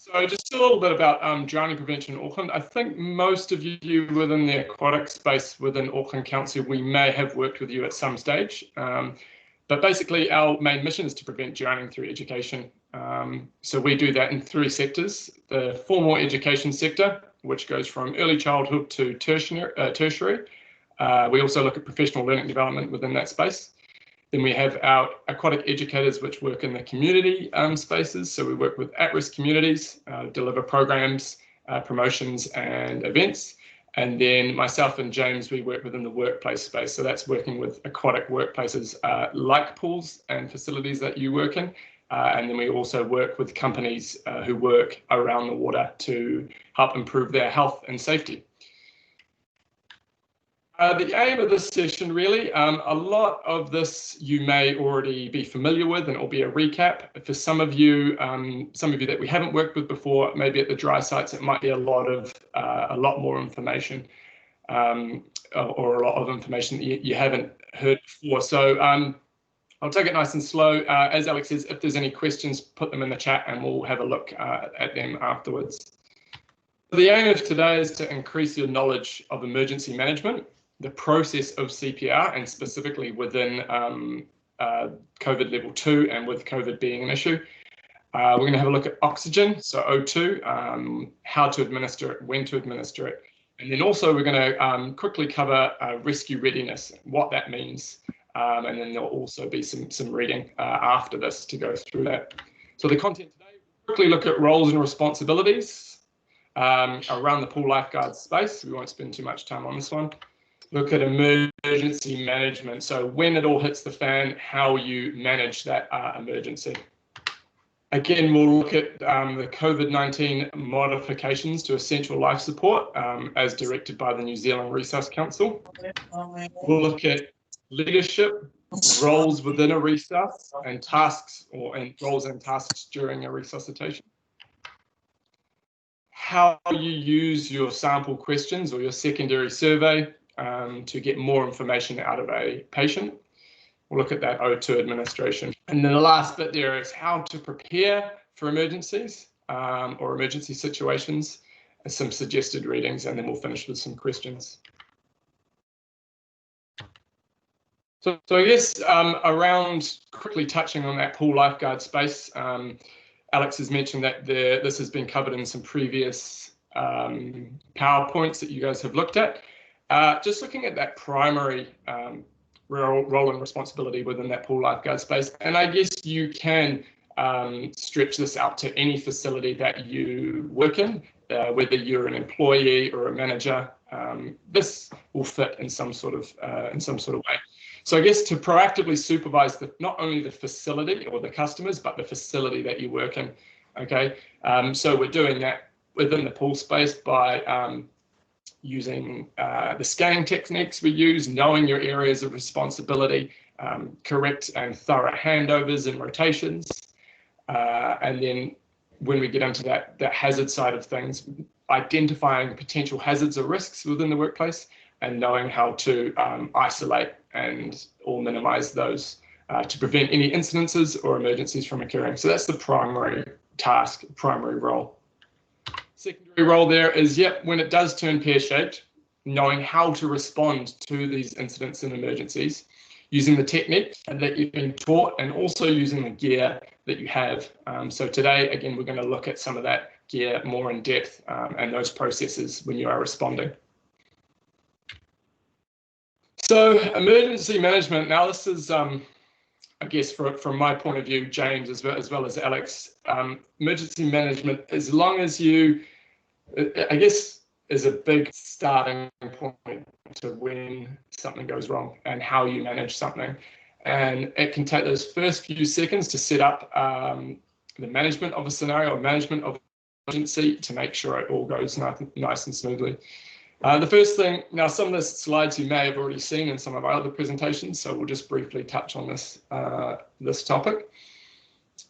So just a little bit about drowning prevention in Auckland. I think most of you within the aquatic space within Auckland Council, we may have worked with you at some stage. But basically our main mission is to prevent drowning through education. So we do that in 3 sectors. The formal education sector, which goes from early childhood to tertiary. We also look at professional learning development within that space. Then we have our aquatic educators, which work in the community spaces. So we work with at-risk communities, deliver programs, promotions and events. And then myself and James, we work within the workplace space. So that's working with aquatic workplaces like pools and facilities that you work in. And then we also work with companies who work around the water to help improve their health and safety. The aim of this session, really, a lot of this you may already be familiar with, and it'll be a recap. For some of you that we haven't worked with before, maybe at the dry sites, it might be a lot more information, or a lot of information that you haven't heard before. So I'll take it nice and slow. As Alex says, if there's any questions, put them in the chat, and we'll have a look at them afterwards. The aim of today is to increase your knowledge of emergency management, the process of CPR, and specifically within COVID level 2 and with COVID being an issue. We're going to have a look at oxygen, so O2, how to administer it, when to administer it. And then also we're going to quickly cover rescue readiness, what that means. And then there'll also be some reading after this to go through that. So the content today, we'll quickly look at roles and responsibilities around the pool lifeguard space. We won't spend too much time on this one. Look at emergency management. So when it all hits the fan, how you manage that emergency. Again, we'll look at the COVID-19 modifications to essential life support as directed by the New Zealand Resource Council. We'll look at leadership, roles within a resus, and tasks and roles and tasks during a resuscitation. How you use your sample questions or your secondary survey to get more information out of a patient. We'll look at that O2 administration. And then the last bit there is how to prepare for emergencies or emergency situations, and some suggested readings, and then we'll finish with some questions. So I guess around quickly touching on that pool lifeguard space, Alex has mentioned that this has been covered in some previous PowerPoints that you guys have looked at. Just looking at that primary role and responsibility within that pool lifeguard space, and I guess you can stretch this out to any facility that you work in, whether you're an employee or a manager. This will fit in some sort of way. So I guess to proactively supervise not only the facility or the customers, but the facility that you work in. Okay, so we're doing that within the pool space by using the scanning techniques we use, knowing your areas of responsibility, correct and thorough handovers and rotations, and then when we get into that hazard side of things, identifying potential hazards or risks within the workplace, and knowing how to isolate or minimize those to prevent any incidences or emergencies from occurring. So that's the primary task, primary role. Secondary role there is, when it does turn pear-shaped, knowing how to respond to these incidents and emergencies, using the technique that you've been taught, and also using the gear that you have. So today, again, we're going to look at some of that gear more in depth and those processes when you are responding. So emergency management, now this is, I guess from my point of view, James, as well as Alex, emergency management, as long as you, I guess, is a big starting point to when something goes wrong and how you manage something. And it can take those first few seconds to set up the management of a scenario or management of an emergency to make sure it all goes nice and smoothly. The first thing, now some of the slides you may have already seen in some of our other presentations, so we'll just briefly touch on this, this topic.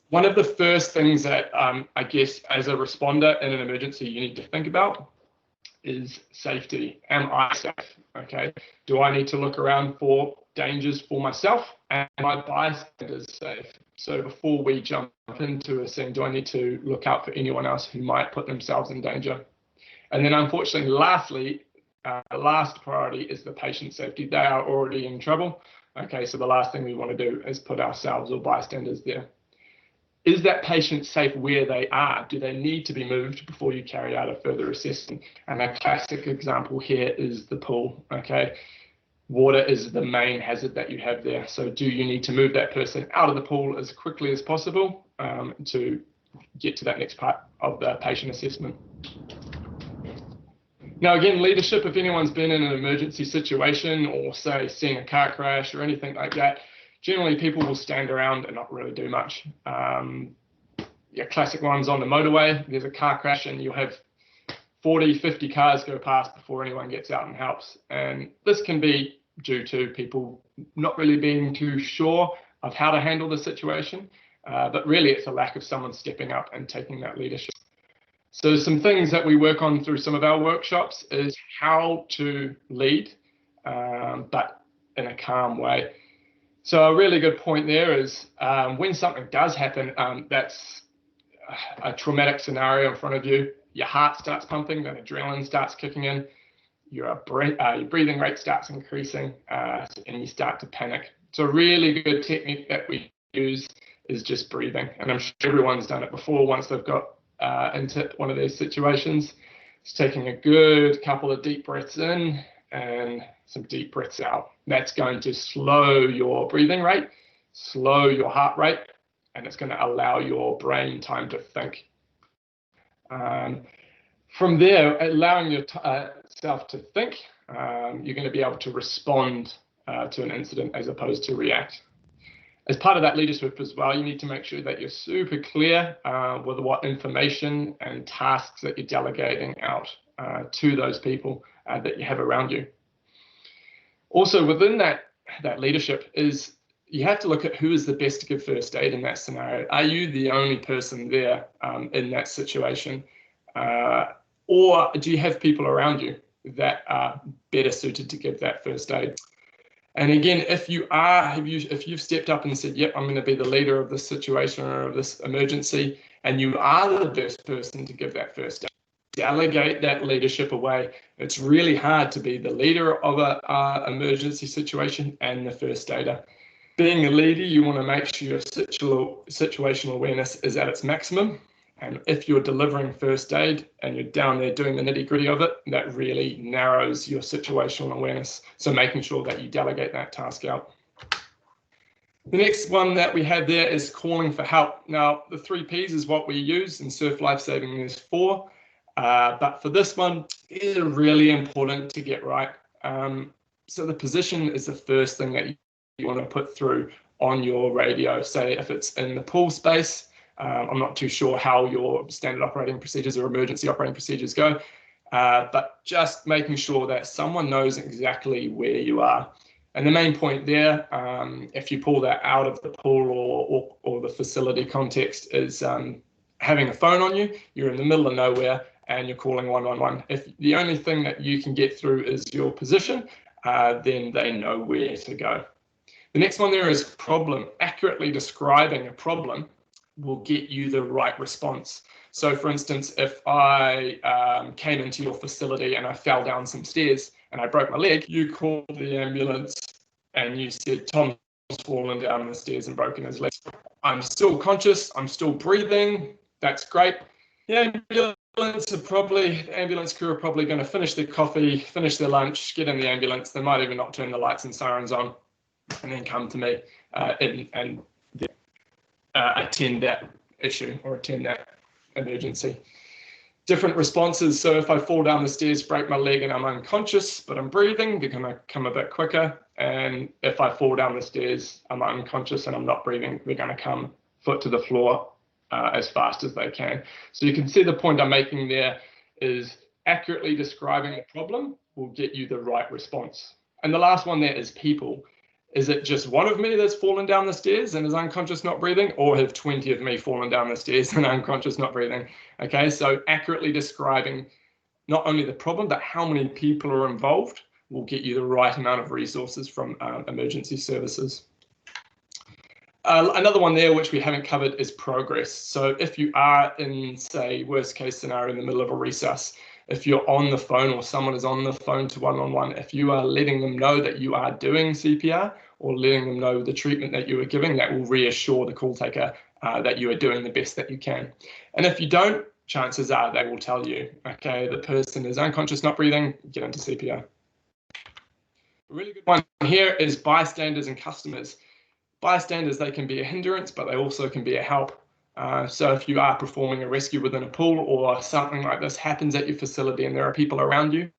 One of the first things that I guess as a responder in an emergency you need to think about is safety. Am I safe? Okay. Do I need to look around for dangers for myself and my bystanders safe? So before we jump into a scene, do I need to look out for anyone else who might put themselves in danger? And then unfortunately, lastly, the last priority is the patient safety. They are already in trouble. Okay, so the last thing we want to do is put ourselves or bystanders there. Is that patient safe where they are? Do they need to be moved before you carry out a further assessment? And a classic example here is the pool. Okay, water is the main hazard that you have there. So do you need to move that person out of the pool as quickly as possible to get to that next part of the patient assessment? Now, again, leadership, if anyone's been in an emergency situation or say seeing a car crash or anything like that, generally people will stand around and not really do much. Yeah, classic ones on the motorway, there's a car crash and you'll have 40, 50 cars go past before anyone gets out and helps. And this can be due to people not really being too sure of how to handle the situation, but really it's a lack of someone stepping up and taking that leadership. So some things that we work on through some of our workshops is how to lead, but in a calm way. So a really good point there is when something does happen, that's a traumatic scenario in front of you, your heart starts pumping, then adrenaline starts kicking in, your breathing rate starts increasing, and you start to panic. So a really good technique that we use is just breathing. And I'm sure everyone's done it before once they've got into one of these situations. It's taking a good couple of deep breaths in and some deep breaths out. That's going to slow your breathing rate, slow your heart rate, and it's going to allow your brain time to think. From there, allowing yourself to think, you're going to be able to respond to an incident as opposed to react. As part of that leadership as well, you need to make sure that you're super clear with what information and tasks that you're delegating out to those people that you have around you. Also, within that leadership is you have to look at who is the best to give first aid in that scenario. Are you the only person there in that situation? Or do you have people around you that are better suited to give that first aid? And again, if you've stepped up and said, yep, I'm going to be the leader of this situation or of this emergency, and you are the best person to give that first aid, delegate that leadership away. It's really hard to be the leader of an emergency situation and the first aider. Being a leader, you want to make sure your situational awareness is at its maximum. And if you're delivering first aid and you're down there doing the nitty-gritty of it, that really narrows your situational awareness. So making sure that you delegate that task out. The next one that we have there is calling for help. Now, the 3 Ps is what we use in surf lifesaving. There's 4, but for this one, it is really important to get right. So the position is the first thing that you want to put through on your radio. Say if it's in the pool space, I'm not too sure how your standard operating procedures or emergency operating procedures go, but just making sure that someone knows exactly where you are. And the main point there, if you pull that out of the pool or the facility context, is having a phone on you. You're in the middle of nowhere and you're calling 111. If the only thing that you can get through is your position, then they know where to go. The next one there is problem. Accurately describing a problem will get you the right response. So for instance, if I came into your facility and I fell down some stairs and I broke my leg, you called the ambulance and you said, Tom's fallen down the stairs and broken his leg. I'm still conscious, I'm still breathing, that's great. The ambulance crew are probably going to finish their coffee, finish their lunch, get in the ambulance. They might even not turn the lights and sirens on and then come to me and attend that issue or attend that emergency. Different responses. So if I fall down the stairs, break my leg and I'm unconscious, but I'm breathing, they're going to come a bit quicker. And if I fall down the stairs, I'm unconscious and I'm not breathing, they're going to come foot to the floor as fast as they can. So you can see the point I'm making there is accurately describing the problem will get you the right response. And the last one there is people. Is it just one of me that's fallen down the stairs and is unconscious, not breathing, or have 20 of me fallen down the stairs and unconscious, not breathing? Okay, so accurately describing not only the problem, but how many people are involved will get you the right amount of resources from emergency services. Another one there which we haven't covered is progress. So if you are in, say, worst case scenario in the middle of a resus, if you're on the phone or someone is on the phone to one-on-one, if you are letting them know that you are doing CPR or letting them know the treatment that you are giving, that will reassure the call taker that you are doing the best that you can. And if you don't, chances are they will tell you, okay, the person is unconscious, not breathing, get into CPR. A really good one here is bystanders and customers. Bystanders, they can be a hindrance, but they also can be a help. So if you are performing a rescue within a pool or something like this happens at your facility and there are people around you,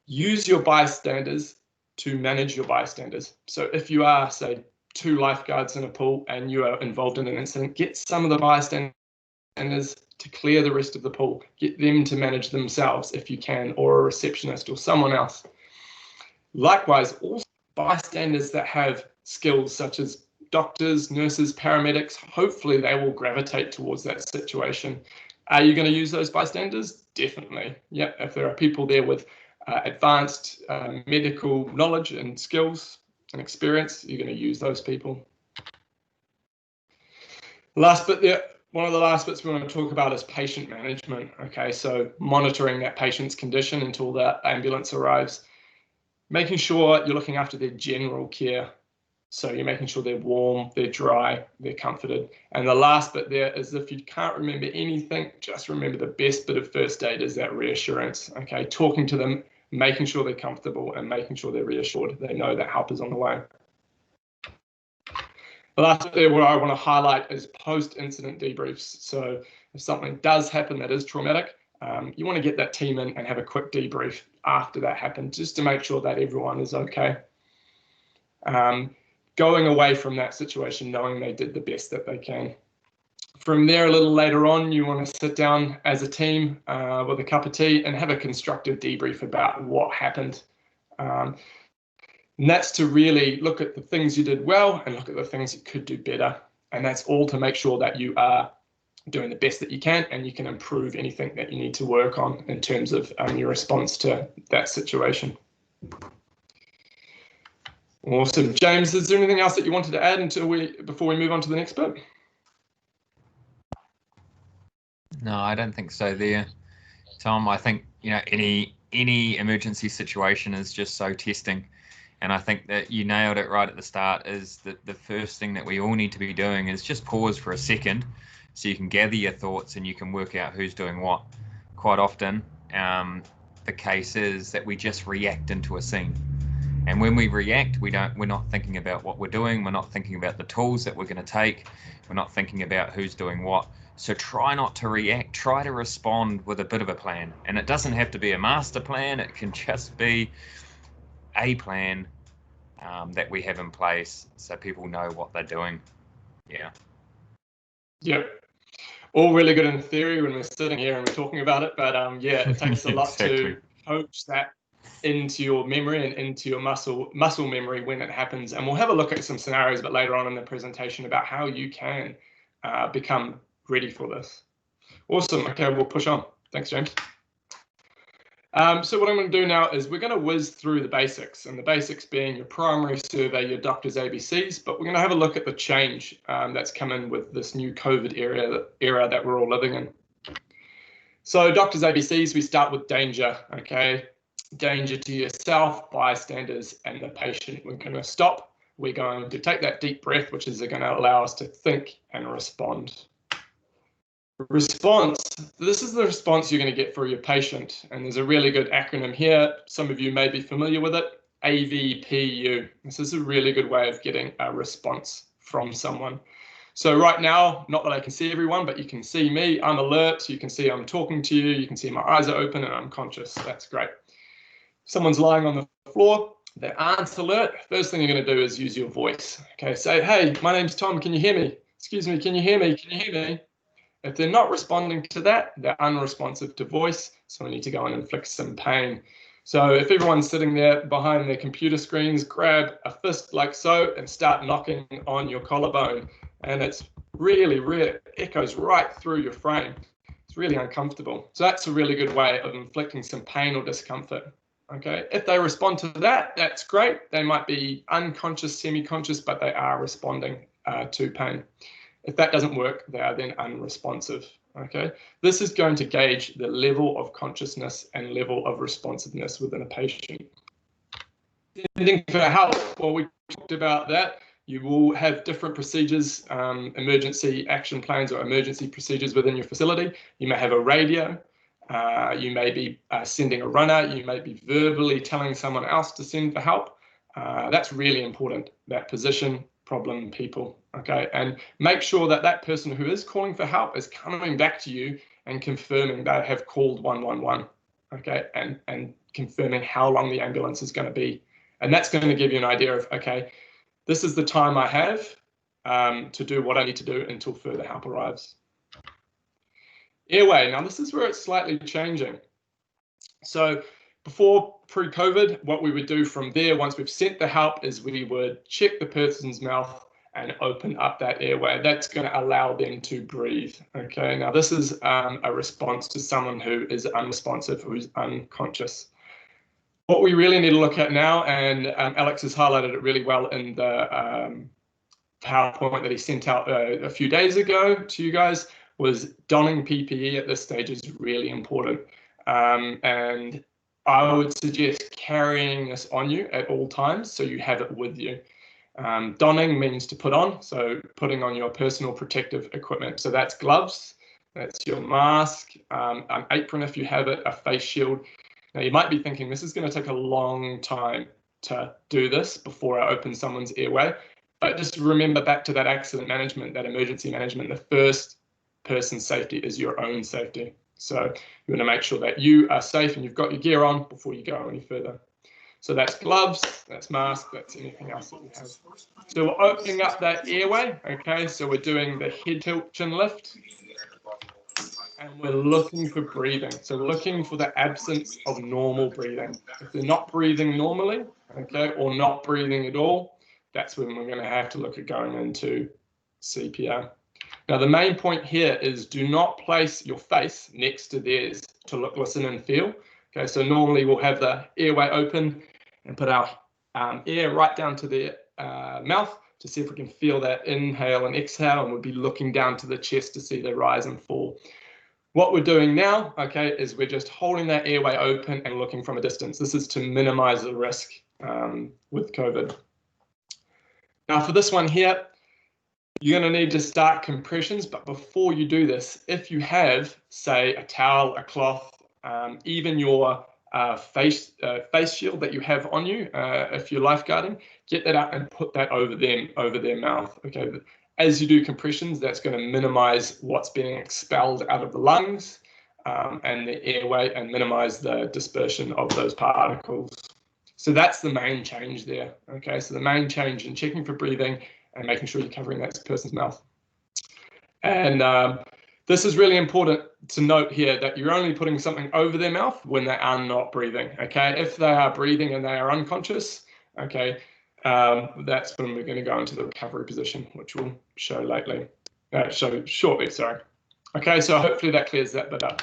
use your bystanders to manage your bystanders. So if you are, say, 2 lifeguards in a pool and you are involved in an incident, get some of the bystanders to clear the rest of the pool. Get them to manage themselves if you can, or a receptionist or someone else. Likewise, also bystanders that have skills such as doctors, nurses, paramedics, hopefully they will gravitate towards that situation. Are you going to use those bystanders? Definitely. Yeah, if there are people there with advanced medical knowledge and skills and experience, you're going to use those people. Last bit there, one of the last bits we want to talk about is patient management. Okay, so monitoring that patient's condition until the ambulance arrives, making sure you're looking after their general care. So you're making sure they're warm, they're dry, they're comforted. And the last bit there is if you can't remember anything, just remember the best bit of first aid is that reassurance. Okay, talking to them, making sure they're comfortable and making sure they're reassured. They know that help is on the way. The last bit there what I want to highlight is post-incident debriefs. So if something does happen that is traumatic, you want to get that team in and have a quick debrief after that happened, just to make sure that everyone is okay. Going away from that situation, knowing they did the best that they can. From there, a little later on, you want to sit down as a team with a cup of tea and have a constructive debrief about what happened. And that's to really look at the things you did well and look at the things you could do better. And that's all to make sure that you are doing the best that you can and you can improve anything that you need to work on in terms of your response to that situation. Awesome. James, is there anything else that you wanted to add before we move on to the next bit? No, I don't think so there, Tom. I think, you know, any emergency situation is just so testing. And I think that you nailed it right at the start, is that the first thing that we all need to be doing is just pause for a second so you can gather your thoughts and you can work out who's doing what. Quite often, the case is that we just react into a scene. And when we react, we're not thinking about what we're doing. We're not thinking about the tools that we're going to take. We're not thinking about who's doing what. So try not to react. Try to respond with a bit of a plan. And it doesn't have to be a master plan. It can just be a plan that we have in place so people know what they're doing. Yeah. Yep. All really good in theory when we're sitting here and we're talking about it. But yeah, it takes a lot to coach that into your memory and into your muscle memory when it happens. And we'll have a look at some scenarios but later on in the presentation about how you can become ready for this. Awesome. Okay, we'll push on. Thanks, James. So what I'm going to do now is we're going to whiz through the basics, and the basics being your primary survey, your doctor's ABCs, but we're going to have a look at the change that's come in with this new COVID era that we're all living in. So doctor's ABCs, we start with danger, okay? Danger to yourself, bystanders, and the patient. We're going to stop. We're going to take that deep breath, which is going to allow us to think and respond. Response. This is the response you're going to get for your patient. And there's a really good acronym here. Some of you may be familiar with it. AVPU. This is a really good way of getting a response from someone. So right now, not that I can see everyone, but you can see me. I'm alert. You can see I'm talking to you. You can see my eyes are open and I'm conscious. That's great. Someone's lying on the floor. They aren't alert. First thing you're going to do is use your voice. Okay, say, hey, my name's Tom. Can you hear me? Excuse me, can you hear me? Can you hear me? If they're not responding to that, they're unresponsive to voice, so we need to go and inflict some pain. So if everyone's sitting there behind their computer screens, grab a fist like so and start knocking on your collarbone. And it's really echoes right through your frame. It's really uncomfortable. So that's a really good way of inflicting some pain or discomfort. Okay, if they respond to that, that's great. They might be unconscious, semi-conscious, but they are responding to pain. If that doesn't work, they are then unresponsive. Okay, this is going to gauge the level of consciousness and level of responsiveness within a patient. Sending for help, well, we talked about that. You will have different procedures, emergency action plans or emergency procedures within your facility. You may have a radio. You may be sending a runner. You may be verbally telling someone else to send for help. That's really important, that position, problem, people. Okay, and make sure that that person who is calling for help is coming back to you and confirming they have called 111. Okay, and confirming how long the ambulance is going to be. And that's going to give you an idea of, okay, this is the time I have to do what I need to do until further help arrives. Airway, now this is where it's slightly changing. So before pre-COVID, what we would do from there, once we've sent the help, is we would check the person's mouth and open up that airway. That's going to allow them to breathe. Okay, now this is a response to someone who is unresponsive, who's unconscious. What we really need to look at now, and Alex has highlighted it really well in the PowerPoint that he sent out a few days ago to you guys, was donning PPE at this stage is really important. And I would suggest carrying this on you at all times so you have it with you. Donning means to put on, so putting on your personal protective equipment. So that's gloves, that's your mask, an apron if you have it, a face shield. Now you might be thinking this is going to take a long time to do this before I open someone's airway, but just remember back to that accident management, that emergency management, the first person's safety is your own safety. So you want to make sure that you are safe and you've got your gear on before you go any further. So that's gloves, that's mask, that's anything else that you have. So we're opening up that airway, okay? So we're doing the head tilt chin lift. And we're looking for breathing. So we're looking for the absence of normal breathing. If they're not breathing normally, okay, or not breathing at all, that's when we're going to have to look at going into CPR. Now, the main point here is do not place your face next to theirs to look, listen, and feel. Okay, so normally we'll have the airway open and put our air right down to the mouth to see if we can feel that inhale and exhale, and we'll be looking down to the chest to see the rise and fall. What we're doing now, okay, is we're just holding that airway open and looking from a distance. This is to minimize the risk with COVID. Now for this one here, you're going to need to start compressions, but before you do this, if you have, say, a towel, a cloth, even your face shield that you have on you, if you're lifeguarding, get that out and put that over their mouth. Okay. As you do compressions, that's going to minimize what's being expelled out of the lungs and the airway and minimize the dispersion of those particles. So that's the main change there. Okay, so the main change in checking for breathing and making sure you're covering that person's mouth. And this is really important to note here that you're only putting something over their mouth when they are not breathing. Okay, if they are breathing and they are unconscious, okay, that's when we're going to go into the recovery position, which we'll show shortly. Sorry. Okay, so hopefully that clears that bit up.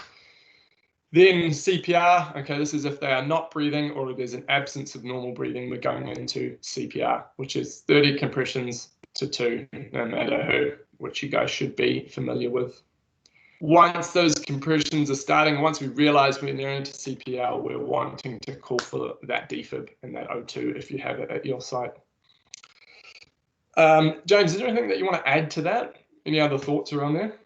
Then CPR. Okay, this is if they are not breathing or there's an absence of normal breathing, we're going into CPR, which is 30 compressions to 2, no matter who, which you guys should be familiar with. Once those compressions are starting, once we realize we're near into CPR, we're wanting to call for that defib and that O2 if you have it at your site. James, is there anything that you want to add to that? Any other thoughts around there?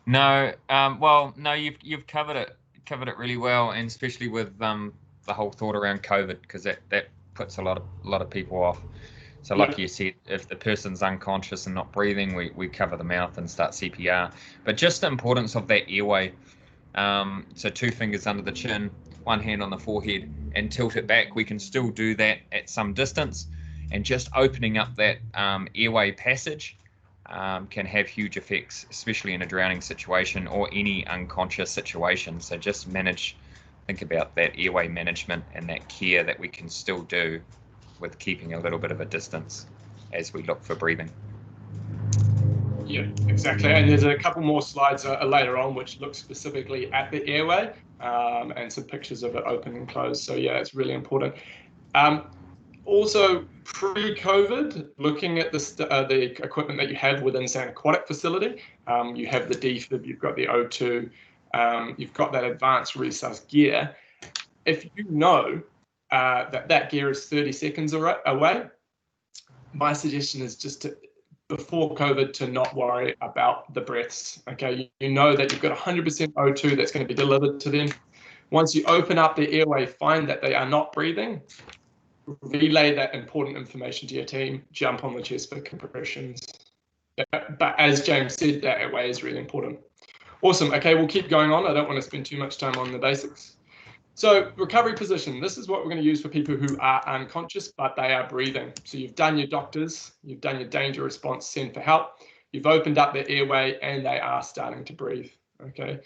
No, well, no, you've covered it really well, and especially with the whole thought around COVID, because that puts a lot of people off. So like you said, if the person's unconscious and not breathing, we cover the mouth and start CPR. But just the importance of that airway. So 2 fingers under the chin, 1 hand on the forehead, and tilt it back. We can still do that at some distance, and just opening up that airway passage can have huge effects, especially in a drowning situation or any unconscious situation. So just think about that airway management and that care that we can still do with keeping a little bit of a distance as we look for breathing. Yeah, exactly. And there's a couple more slides later on which look specifically at the airway and some pictures of it open and closed. So yeah, it's really important. Also, pre-COVID, looking at the equipment that you have within, say, an aquatic facility, you have the defib, you've got the O2, you've got that advanced resus gear. If you know that gear is 30 seconds away, my suggestion is just to, before COVID, to not worry about the breaths. Okay, you know that you've got 100% O2 that's going to be delivered to them. Once you open up the airway, find that they are not breathing, relay that important information to your team, jump on the chest for compressions. But as James said, that airway is really important. Awesome. Okay, we'll keep going on. I don't want to spend too much time on the basics. So recovery position, this is what we're going to use for people who are unconscious, but they are breathing. So you've done your doctors, you've done your danger response, send for help, you've opened up their airway and they are starting to breathe. Okay.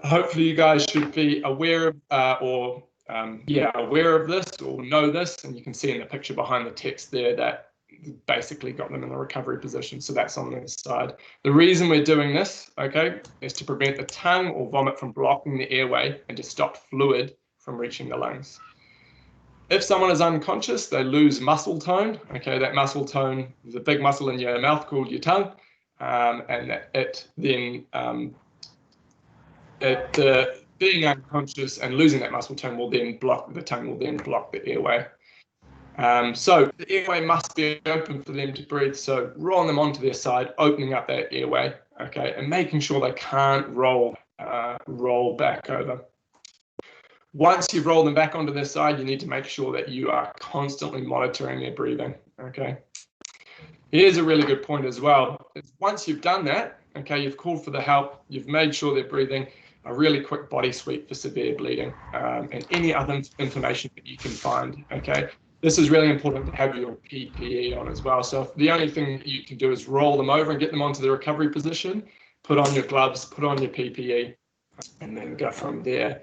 Hopefully you guys should be aware of aware of this or know this, and you can see in the picture behind the text there that basically got them in the recovery position. So that's on this side. The reason we're doing this, okay, is to prevent the tongue or vomit from blocking the airway and to stop fluid from reaching the lungs. If someone is unconscious, they lose muscle tone. Okay, that muscle tone is a big muscle in your mouth called your tongue, and it then being unconscious and losing that muscle tone will then block the tongue, will then block the airway. So the airway must be open for them to breathe. So rolling them onto their side, opening up that airway, okay, and making sure they can't roll back over. Once you've rolled them back onto their side, you need to make sure that you are constantly monitoring their breathing, okay. Here's a really good point as well. Once you've done that, okay, you've called for the help, you've made sure they're breathing, a really quick body sweep for severe bleeding, and any other information that you can find, okay. This is really important to have your PPE on as well. So if the only thing that you can do is roll them over and get them onto the recovery position, put on your gloves, put on your PPE, and then go from there.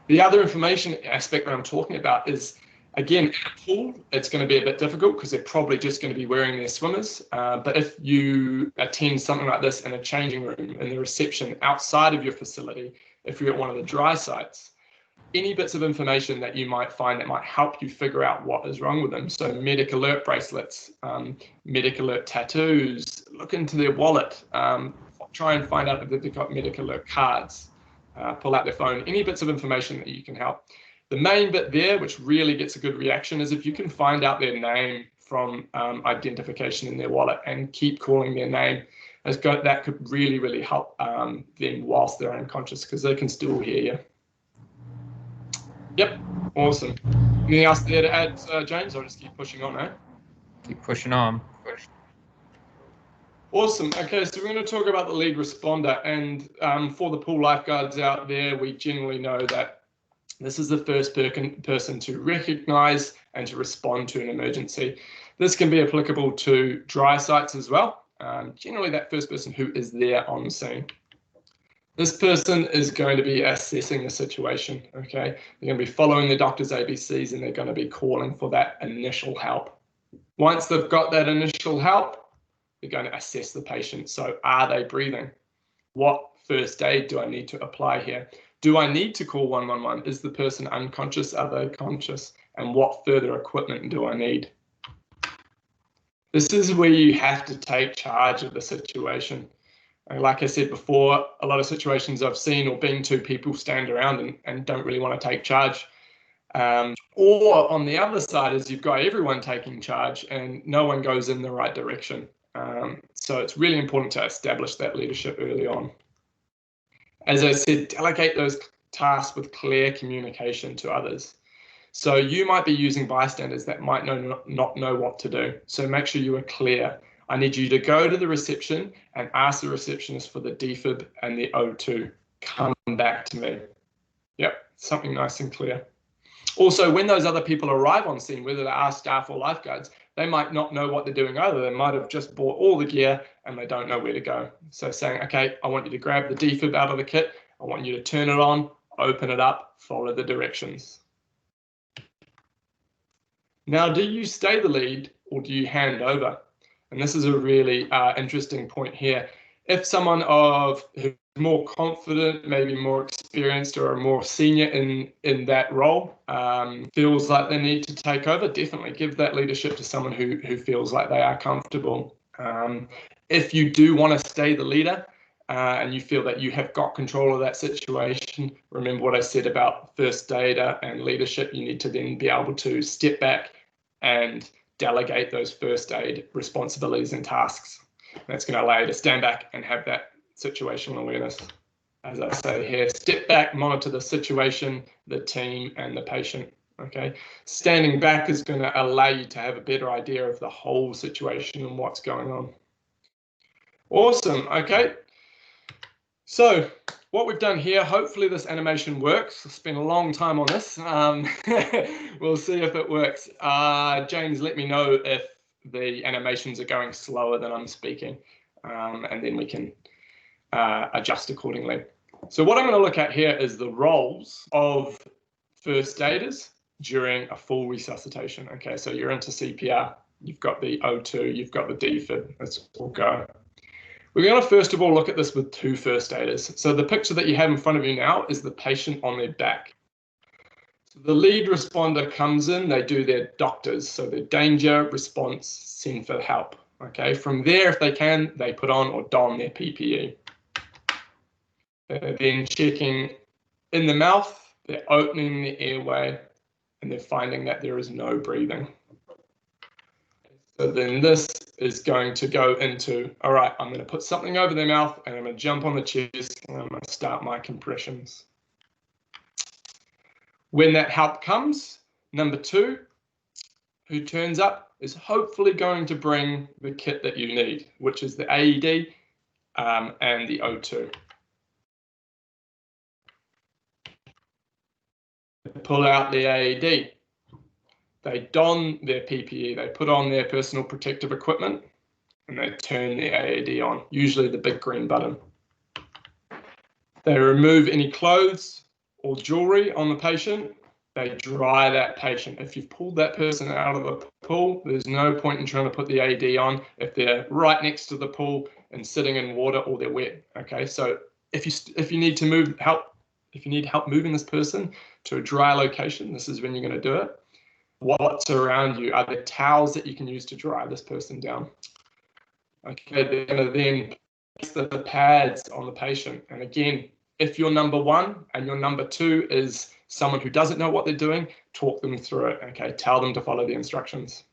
The other information aspect that I'm talking about is, again, in a pool, it's going to be a bit difficult because they're probably just going to be wearing their swimmers. But if you attend something like this in a changing room, in the reception outside of your facility, if you're at one of the dry sites, any bits of information that you might find that might help you figure out what is wrong with them. So medic alert bracelets, medic alert tattoos, look into their wallet, try and find out if they've got medic alert cards, pull out their phone, any bits of information that you can help. The main bit there, which really gets a good reaction, is if you can find out their name from identification in their wallet and keep calling their name. That could really, really help them whilst they're unconscious, because they can still hear you. Yep, awesome. Anything else there to add, James? I'll just keep pushing on, eh? Keep pushing on. Awesome. Okay, so we're going to talk about the lead responder, and for the pool lifeguards out there, we generally know that this is the first person to recognize and to respond to an emergency. This can be applicable to dry sites as well. Generally, that first person who is there on the scene. This person is going to be assessing the situation, okay? They're going to be following the doctor's ABCs and they're going to be calling for that initial help. Once they've got that initial help, they're going to assess the patient. So are they breathing? What first aid do I need to apply here? Do I need to call 111? Is the person unconscious? Are they conscious? And what further equipment do I need? This is where you have to take charge of the situation. Like I said before, a lot of situations I've seen or been to, people stand around and don't really want to take charge. Or on the other side is you've got everyone taking charge and no one goes in the right direction. So it's really important to establish that leadership early on. As I said, delegate those tasks with clear communication to others. So you might be using bystanders that might not know what to do. So make sure you are clear. I need you to go to the reception and ask the receptionist for the defib and the O2. Come back to me. Yep, something nice and clear. Also, when those other people arrive on scene, whether they are staff or lifeguards, they might not know what they're doing either. They might have just bought all the gear and they don't know where to go. So saying, okay, I want you to grab the defib out of the kit. I want you to turn it on, open it up, follow the directions. Now, do you stay the lead or do you hand over? And this is a really interesting point here. If someone who's more confident, maybe more experienced or more senior in that role feels like they need to take over, definitely give that leadership to someone who feels like they are comfortable. If you do want to stay the leader and you feel that you have got control of that situation, remember what I said about first aider and leadership. You need to then be able to step back and delegate those first aid responsibilities and tasks. That's going to allow you to stand back and have that situational awareness. As I say here, step back, monitor the situation, the team, and the patient. Okay, standing back is going to allow you to have a better idea of the whole situation and what's going on. Awesome. Okay, so what we've done here, hopefully this animation works. I've spent a long time on this. We'll see if it works. James, let me know if the animations are going slower than I'm speaking, and then we can adjust accordingly. So what I'm going to look at here is the roles of first aiders during a full resuscitation. Okay, so you're into CPR, you've got the O2, you've got the defib. Let's all go. We're going to first of all look at this with two first aiders. So the picture that you have in front of you now is the patient on their back. So the lead responder comes in, they do their doctors, so their danger, response, send for help. Okay, from there, if they can, they put on or don their PPE. They're then checking in the mouth, they're opening the airway, and they're finding that there is no breathing. So then this is going to go into, all right, I'm going to put something over their mouth and I'm going to jump on the chest and I'm going to start my compressions. When that help comes, number two, who turns up, is hopefully going to bring the kit that you need, which is the AED and the O2. Pull out the AED. They don their PPE, they put on their personal protective equipment, and they turn the AED on, usually the big green button. They remove any clothes or jewelry on the patient. They dry that patient. If you've pulled that person out of the pool, there's no point in trying to put the AED on if they're right next to the pool and sitting in water or they're wet. Okay, so if you need to if you need help moving this person to a dry location, this is when you're going to do it. What's around you? Are there towels that you can use to dry this person down? Okay, they're going to then place the pads on the patient. And again, if you're number one and your number two is someone who doesn't know what they're doing, talk them through it. Okay, tell them to follow the instructions.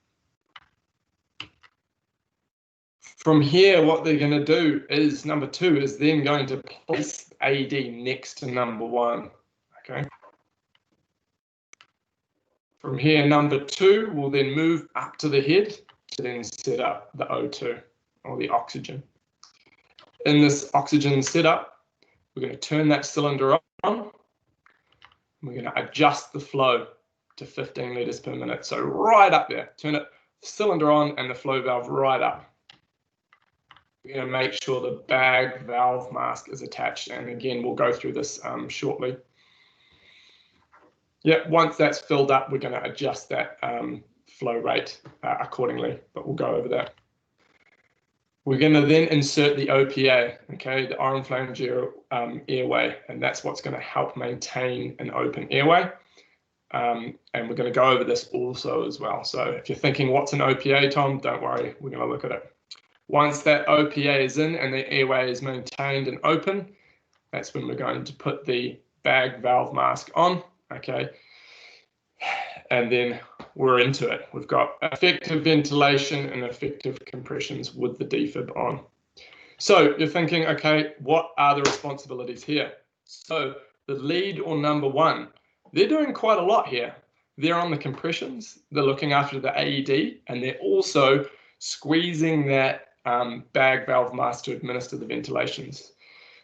From here, what they're going to do is number two is then going to place AED next to number one. Okay. From here, number two will then move up to the head to then set up the O2 or the oxygen. In this oxygen setup, we're going to turn that cylinder on. We're going to adjust the flow to 15 litres per minute. So right up there, turn it cylinder on and the flow valve right up. We're going to make sure the bag valve mask is attached. And again, we'll go through this shortly. Yeah, once that's filled up, we're going to adjust that flow rate accordingly, but we'll go over that. We're going to then insert the OPA, okay, the oropharyngeal airway, and that's what's going to help maintain an open airway. And we're going to go over this also as well. So if you're thinking, what's an OPA, Tom? Don't worry, we're going to look at it. Once that OPA is in and the airway is maintained and open, that's when we're going to put the bag valve mask on. Okay, and then we're into it. We've got effective ventilation and effective compressions with the defib on. So you're thinking, okay, what are the responsibilities here? So the lead or number one, they're doing quite a lot here. They're on the compressions, they're looking after the AED, and they're also squeezing that bag valve mask to administer the ventilations.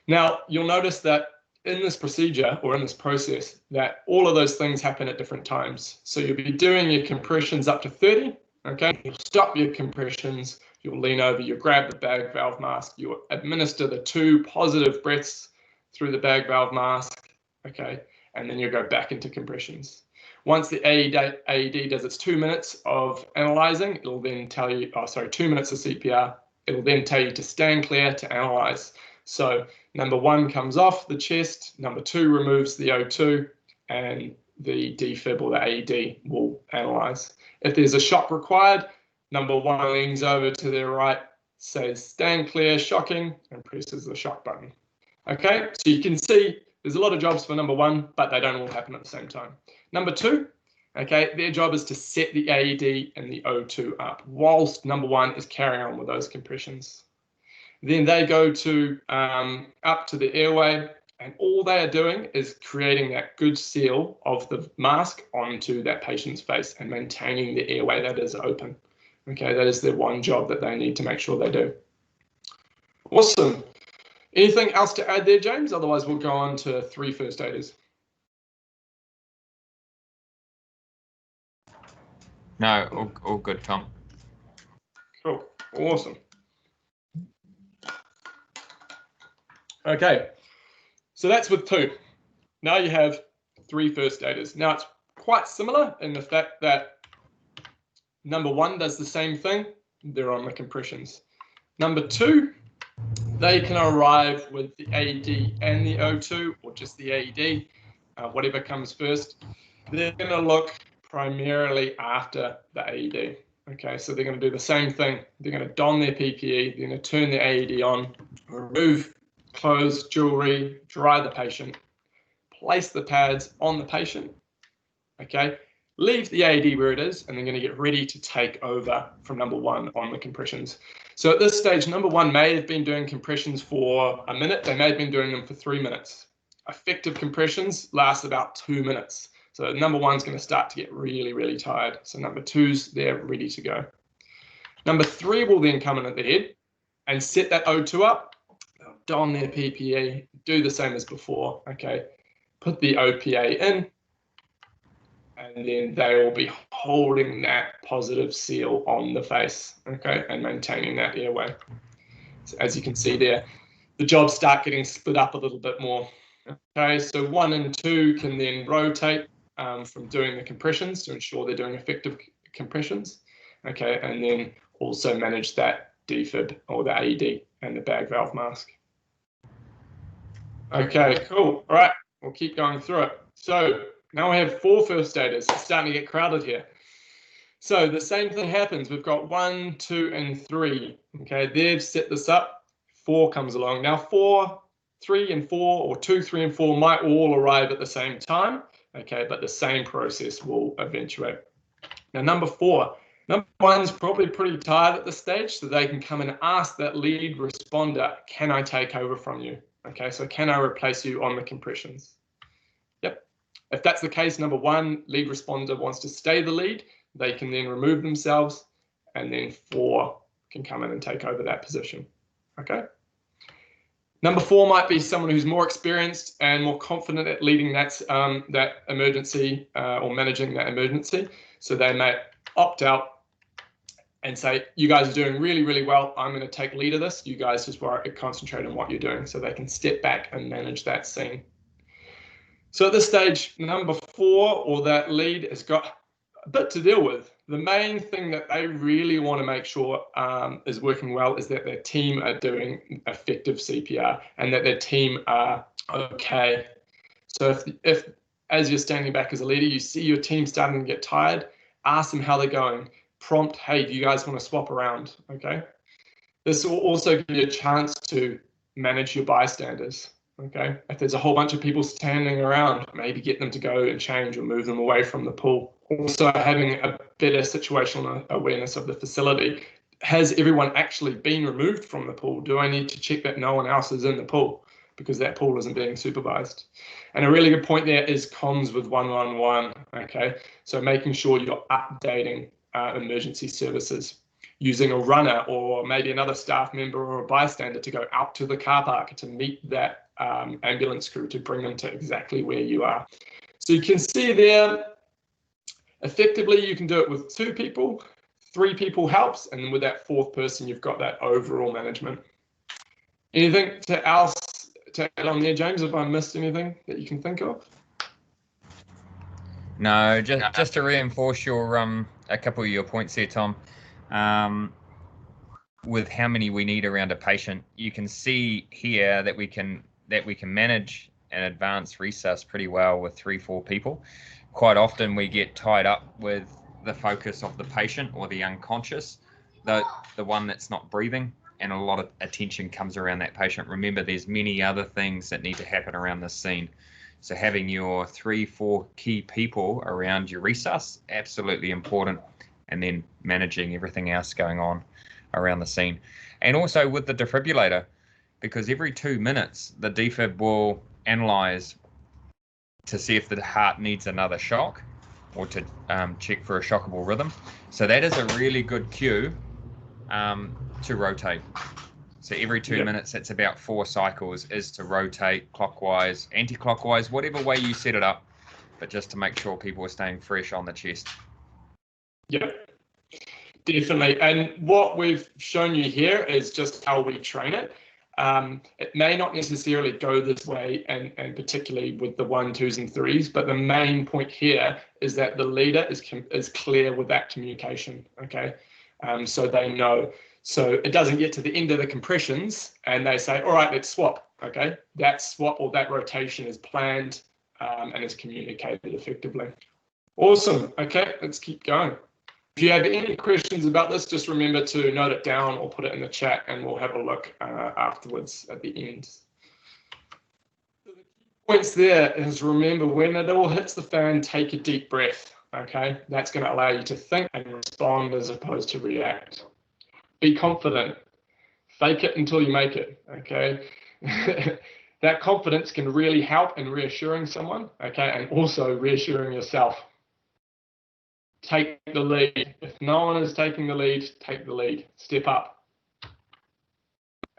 Now, you'll notice that in this procedure or in this process that all of those things happen at different times. So you'll be doing your compressions up to 30, okay? You'll stop your compressions, you'll lean over, you'll grab the bag valve mask, you'll administer the 2 positive breaths through the bag valve mask, okay? And then you'll go back into compressions. Once the AED does its 2 minutes of analysing, it'll then tell you, 2 minutes of CPR, it'll then tell you to stand clear to analyse. So number 1 comes off the chest, number 2 removes the O2, and the defib or the AED will analyse. If there's a shock required, number 1 leans over to their right, says stand clear, shocking, and presses the shock button. Okay, so you can see there's a lot of jobs for number 1, but they don't all happen at the same time. Number 2, okay, their job is to set the AED and the O2 up whilst number 1 is carrying on with those compressions. Then they go to up to the airway, and all they are doing is creating that good seal of the mask onto that patient's face and maintaining the airway that is open. Okay, that is their one job that they need to make sure they do. Awesome. Anything else to add there, James? Otherwise, we'll go on to 3 first aiders. No, all good, Tom. Cool. Awesome. Okay, so that's with 2. Now you have 3 first aiders. Now it's quite similar in the fact that number 1 does the same thing. They're on the compressions. Number 2, they can arrive with the AED and the O2, or just the AED, whatever comes first. They're going to look primarily after the AED. Okay, so they're going to do the same thing. They're going to don their PPE, they're going to turn the AED on, remove clothes, jewelry, dry the patient, place the pads on the patient. Okay, leave the AED where it is, and they're going to get ready to take over from number 1 on the compressions. So at this stage, number 1 may have been doing compressions for a minute. They may have been doing them for 3 minutes. Effective compressions last about 2 minutes. So number 1's going to start to get really, really tired. So number 2's there ready to go. Number 3 will then come in at the head and set that O2 up. They'll don their PPE, do the same as before. Okay, put the OPA in, and then they will be holding that positive seal on the face, okay, and maintaining that airway. So as you can see there, the jobs start getting split up a little bit more. Okay, so 1 and 2 can then rotate from doing the compressions to ensure they're doing effective compressions, okay, and then also manage that defib or the AED and the bag valve mask. Okay, cool. All right, we'll keep going through it. So now we have 4 first aiders. It's starting to get crowded here. So the same thing happens. We've got 1, 2, and 3. Okay, they've set this up. 4 comes along. Now 4, 3, and 4, or 2, 3, and 4 might all arrive at the same time. Okay, but the same process will eventuate. Now number 4. Number 1's probably pretty tired at this stage, so they can come and ask that lead responder, can I take over from you? Okay, so can I replace you on the compressions? Yep. If that's the case, number 1, lead responder wants to stay the lead. They can then remove themselves, and then 4 can come in and take over that position. Okay. Number 4 might be someone who's more experienced and more confident at leading that emergency or managing that emergency. So they may opt out and say, you guys are doing really, really well. I'm going to take lead of this. You guys just concentrate on what you're doing, so they can step back and manage that scene. So at this stage, number 4, or that lead, has got a bit to deal with. The main thing that they really want to make sure is working well is that their team are doing effective CPR and that their team are okay. So if as you're standing back as a leader, you see your team starting to get tired, ask them how they're going. Prompt, hey, do you guys want to swap around? Okay. This will also give you a chance to manage your bystanders. Okay. If there's a whole bunch of people standing around, maybe get them to go and change or move them away from the pool. Also having a better situational awareness of the facility. Has everyone actually been removed from the pool? Do I need to check that no one else is in the pool because that pool isn't being supervised? And a really good point there is comms with 111. Okay. So making sure you're updating emergency services, using a runner or maybe another staff member or a bystander to go out to the car park to meet that ambulance crew to bring them to exactly where you are. So you can see there, effectively you can do it with 2 people, 3 people helps, and then with that 4th person you've got that overall management. Anything else to add on there, James, if I missed anything that you can think of? No, just to reinforce your a couple of your points there, Tom. With how many we need around a patient, you can see here that we can manage an advanced resus pretty well with 3-4 people. Quite often we get tied up with the focus of the patient or the unconscious, the one that's not breathing, and a lot of attention comes around that patient. Remember, there's many other things that need to happen around this scene. So having your 3-4 key people around your resus, absolutely important, and then managing everything else going on around the scene. And also with the defibrillator, because every 2 minutes the defib will analyze to see if the heart needs another shock or to check for a shockable rhythm. So that is a really good cue to rotate. So every 2 minutes, that's about 4 cycles, is to rotate clockwise, anti-clockwise, whatever way you set it up, but just to make sure people are staying fresh on the chest. Yep, definitely. And what we've shown you here is just how we train it. It may not necessarily go this way, and particularly with the 1, 2s, and 3s, but the main point here is that the leader is clear with that communication, okay? So they know. So it doesn't get to the end of the compressions and they say, all right, let's swap, okay? That swap or that rotation is planned and is communicated effectively. Awesome, okay, let's keep going. If you have any questions about this, just remember to note it down or put it in the chat and we'll have a look afterwards at the end. So the key points there is, remember, when it all hits the fan, take a deep breath, okay? That's going to allow you to think and respond as opposed to react. Be confident. Fake it until you make it, okay? That confidence can really help in reassuring someone, okay, and also reassuring yourself. Take the lead. If no one is taking the lead, take the lead. Step up.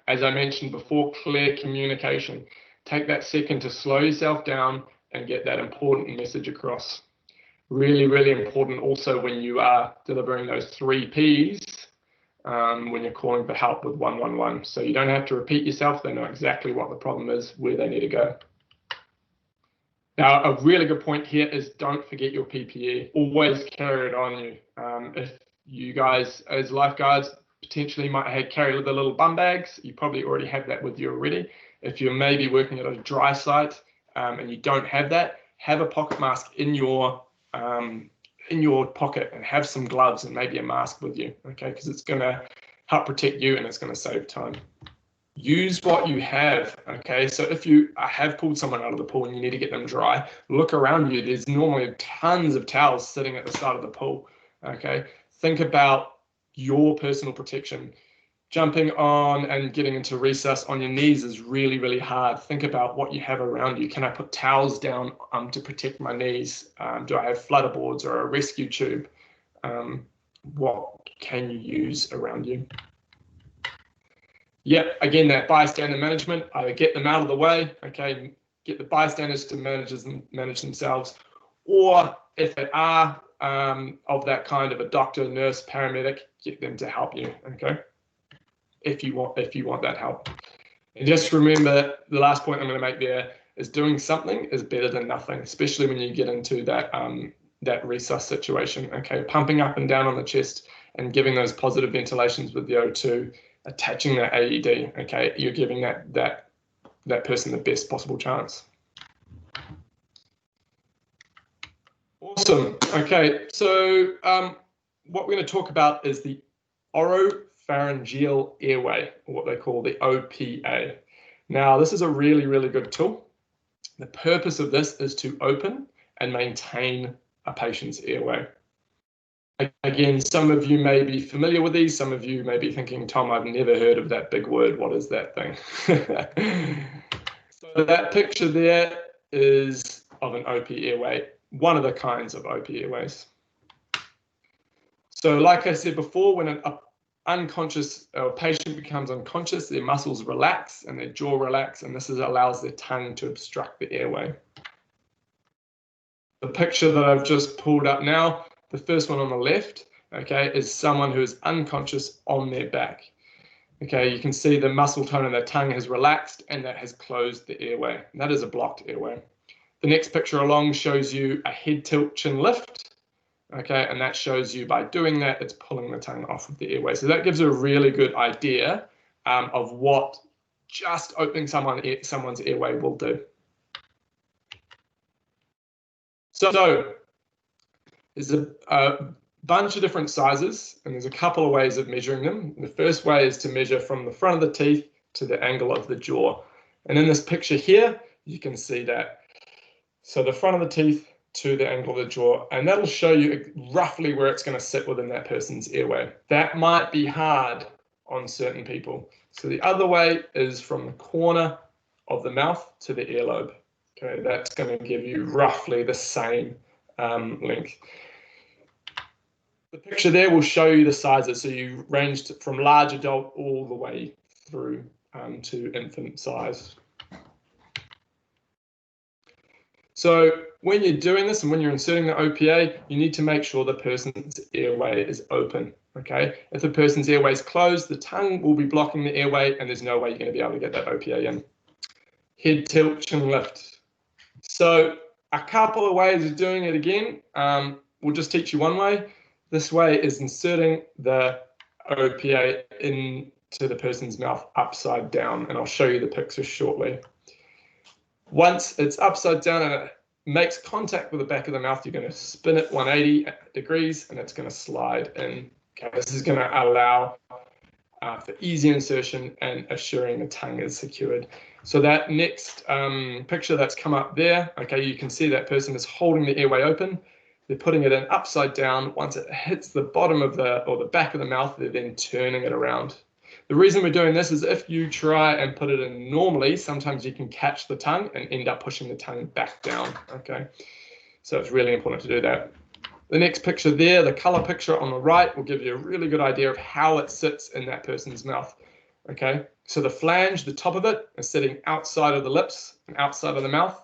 As I mentioned before, clear communication. Take that second to slow yourself down and get that important message across. Really, really important also when you are delivering those 3 Ps, when you're calling for help with 111. So you don't have to repeat yourself. They know exactly what the problem is, where they need to go. Now, a really good point here is don't forget your PPE. Always carry it on you. If you guys, as lifeguards, potentially might carry the little bum bags, you probably already have that with you already. If you're maybe working at a dry site and you don't have that, have a pocket mask in your pocket and have some gloves and maybe a mask with you, okay? Because it's going to help protect you and it's going to save time. Use what you have, okay? So if you have pulled someone out of the pool and you need to get them dry, look around you. There's normally tons of towels sitting at the side of the pool, okay? Think about your personal protection. Jumping on and getting into resus on your knees is really, really hard. Think about what you have around you. Can I put towels down to protect my knees? Do I have flutterboards or a rescue tube? What can you use around you? Yep, again, that bystander management, either get them out of the way, okay, get the bystanders to manage themselves, or if they are of that kind of a doctor, nurse, paramedic, get them to help you, okay, if you want that help. And just remember, the last point I'm going to make there is doing something is better than nothing, especially when you get into that resus situation, okay, pumping up and down on the chest and giving those positive ventilations with the O2, attaching that AED, okay, you're giving that person the best possible chance. Awesome. Okay, so what we're going to talk about is the oropharyngeal airway, or what they call the OPA. Now, this is a really, really good tool. The purpose of this is to open and maintain a patient's airway. Again, some of you may be familiar with these. Some of you may be thinking, Tom, I've never heard of that big word. What is that thing? So that picture there is of an OP airway, one of the kinds of OP airways. So like I said before, when an unconscious patient becomes unconscious, their muscles relax and their jaw relax, and this allows their tongue to obstruct the airway. The picture that I've just pulled up now, the first one on the left, okay, is someone who is unconscious on their back. Okay, you can see the muscle tone in their tongue has relaxed and that has closed the airway. And that is a blocked airway. The next picture along shows you a head tilt chin lift. Okay, and that shows you by doing that, it's pulling the tongue off of the airway. So that gives you a really good idea of what just opening someone's airway will do. So there's a bunch of different sizes, and there's a couple of ways of measuring them. The first way is to measure from the front of the teeth to the angle of the jaw. And in this picture here, you can see that. So the front of the teeth to the angle of the jaw, and that'll show you roughly where it's going to sit within that person's airway. That might be hard on certain people. So the other way is from the corner of the mouth to the earlobe. Okay, that's going to give you roughly the same length. The picture there will show you the sizes. So you ranged from large adult all the way through to infant size. So when you're doing this and when you're inserting the OPA, you need to make sure the person's airway is open. Okay, if the person's airway is closed, the tongue will be blocking the airway, and there's no way you're going to be able to get that OPA in. Head tilt, chin lift. So a couple of ways of doing it again. We'll just teach you one way. This way is inserting the OPA into the person's mouth upside down, and I'll show you the picture shortly. Once it's upside down and it makes contact with the back of the mouth, you're going to spin it 180 degrees and it's going to slide in. Okay, this is going to allow for easy insertion and assuring the tongue is secured. So that next picture that's come up there, okay, you can see that person is holding the airway open. They're putting it in upside down. Once it hits the bottom of the back of the mouth, they're then turning it around. The reason we're doing this is if you try and put it in normally, sometimes you can catch the tongue and end up pushing the tongue back down. Okay, so it's really important to do that. The next picture there, the color picture on the right, will give you a really good idea of how it sits in that person's mouth. Okay, so the flange, the top of it, is sitting outside of the lips and outside of the mouth.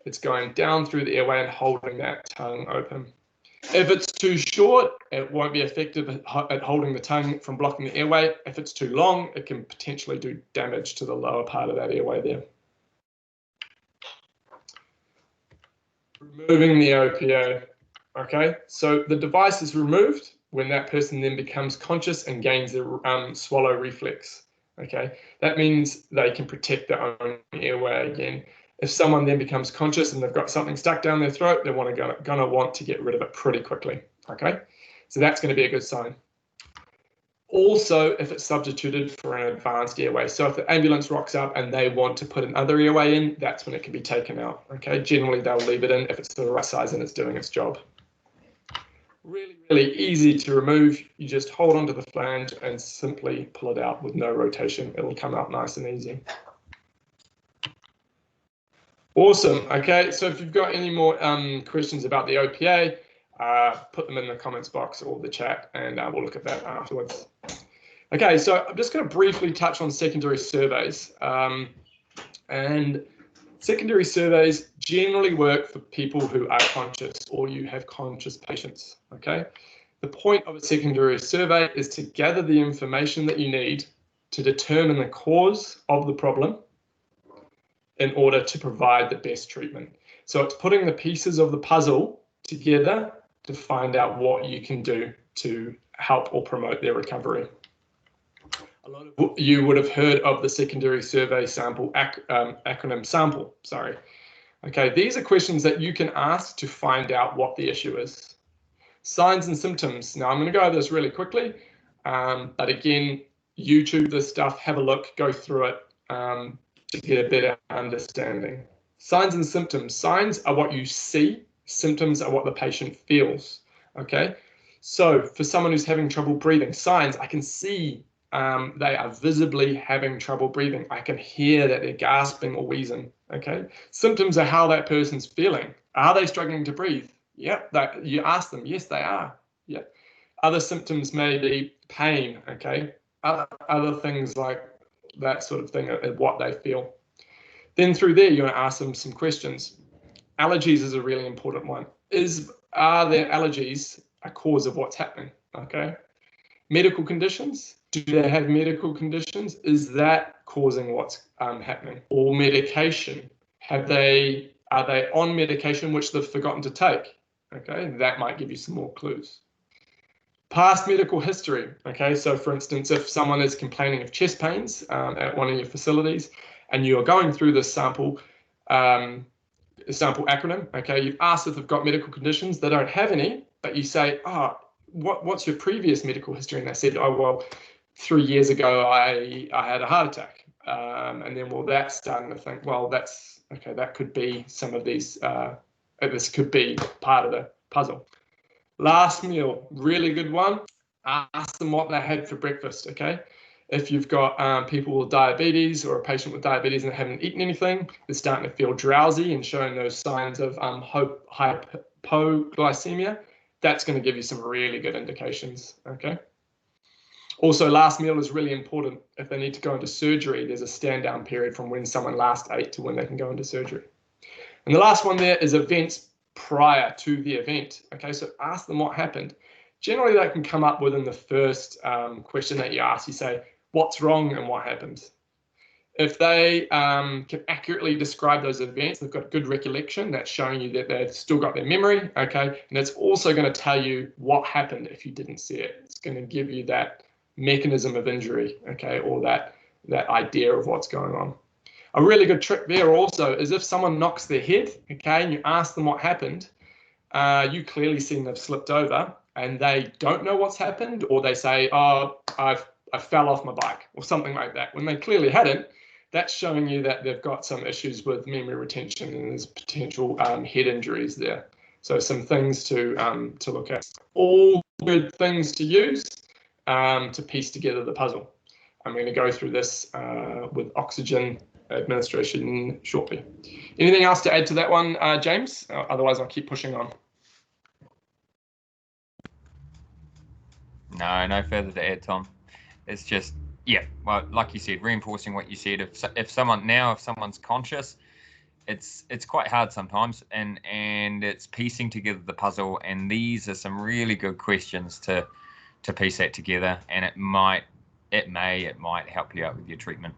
It's going down through the airway and holding that tongue open. If it's too short, it won't be effective at holding the tongue from blocking the airway. If it's too long, it can potentially do damage to the lower part of that airway there. Removing the OPA. Okay, so the device is removed when that person then becomes conscious and gains the swallow reflex. Okay, that means they can protect their own airway again. If someone then becomes conscious and they've got something stuck down their throat, they're gonna want to get rid of it pretty quickly. Okay, so that's going to be a good sign. Also, if it's substituted for an advanced airway, so if the ambulance rocks up and they want to put another airway in, that's when it can be taken out. Okay, generally they'll leave it in if it's the right size and it's doing its job. Really, really easy to remove. You just hold onto the flange and simply pull it out with no rotation. It'll come out nice and easy. Awesome. Okay, so if you've got any more questions about the OPA, put them in the comments box or the chat, and we'll look at that afterwards. Okay, so I'm just going to briefly touch on secondary surveys. And secondary surveys generally work for people who are conscious or you have conscious patients. Okay, the point of a secondary survey is to gather the information that you need to determine the cause of the problem in order to provide the best treatment. So it's putting the pieces of the puzzle together to find out what you can do to help or promote their recovery. A lot of you would have heard of the secondary survey sample, acronym SAMPLE, sorry. Okay, these are questions that you can ask to find out what the issue is. Signs and symptoms. Now I'm going to go over this really quickly, but again, YouTube this stuff, have a look, go through it, to get a better understanding. Signs and symptoms. Signs are what you see. Symptoms are what the patient feels. Okay, so for someone who's having trouble breathing, signs, I can see they are visibly having trouble breathing. I can hear that they're gasping or wheezing. Okay, symptoms are how that person's feeling. Are they struggling to breathe? Yep, you ask them, yes, they are. Yeah. Other symptoms may be pain. Okay, other things like that sort of thing, what they feel. Then through there, you're going to ask them some questions. Allergies is a really important one. Are their allergies a cause of what's happening? Okay. Medical conditions. Do they have medical conditions? Is that causing what's happening? Or medication. Are Are they on medication which they've forgotten to take? Okay, that might give you some more clues. Past medical history. Okay, so for instance, if someone is complaining of chest pains at one of your facilities and you're going through this sample acronym, okay, you've asked if they've got medical conditions, they don't have any, but you say, oh, what's your previous medical history? And they said, oh, well, 3 years ago, I had a heart attack. And then, well, that's starting to think, well, that's, okay, that could be some of these, this could be part of the puzzle. Last meal, really good one. Ask them what they had for breakfast, okay? If you've got people with diabetes or a patient with diabetes and they haven't eaten anything, they're starting to feel drowsy and showing those signs of hypoglycemia, that's going to give you some really good indications, okay? Also, last meal is really important. If they need to go into surgery, there's a stand down period from when someone last ate to when they can go into surgery. And the last one there is events prior to the event. Okay, so ask them what happened. Generally, they can come up within the first question that you ask. You say, what's wrong and what happened? If they can accurately describe those events, they've got good recollection, that's showing you that they've still got their memory, okay? And it's also going to tell you what happened if you didn't see it. It's going to give you that mechanism of injury, okay, or that idea of what's going on. A really good trick there also is if someone knocks their head, okay, and you ask them what happened, you clearly seen they've slipped over and they don't know what's happened, or they say, oh, I fell off my bike or something like that, when they clearly hadn't. That's showing you that they've got some issues with memory retention and there's potential head injuries there. So some things to look at. All good things to use to piece together the puzzle. I'm going to go through this with oxygen administration shortly. Anything else to add to that one, James? Otherwise, I'll keep pushing on. No further to add, Tom. It's just, yeah, well, like you said, reinforcing what you said. If someone's conscious, it's quite hard sometimes, and it's piecing together the puzzle. And these are some really good questions to piece that together, and it might help you out with your treatment.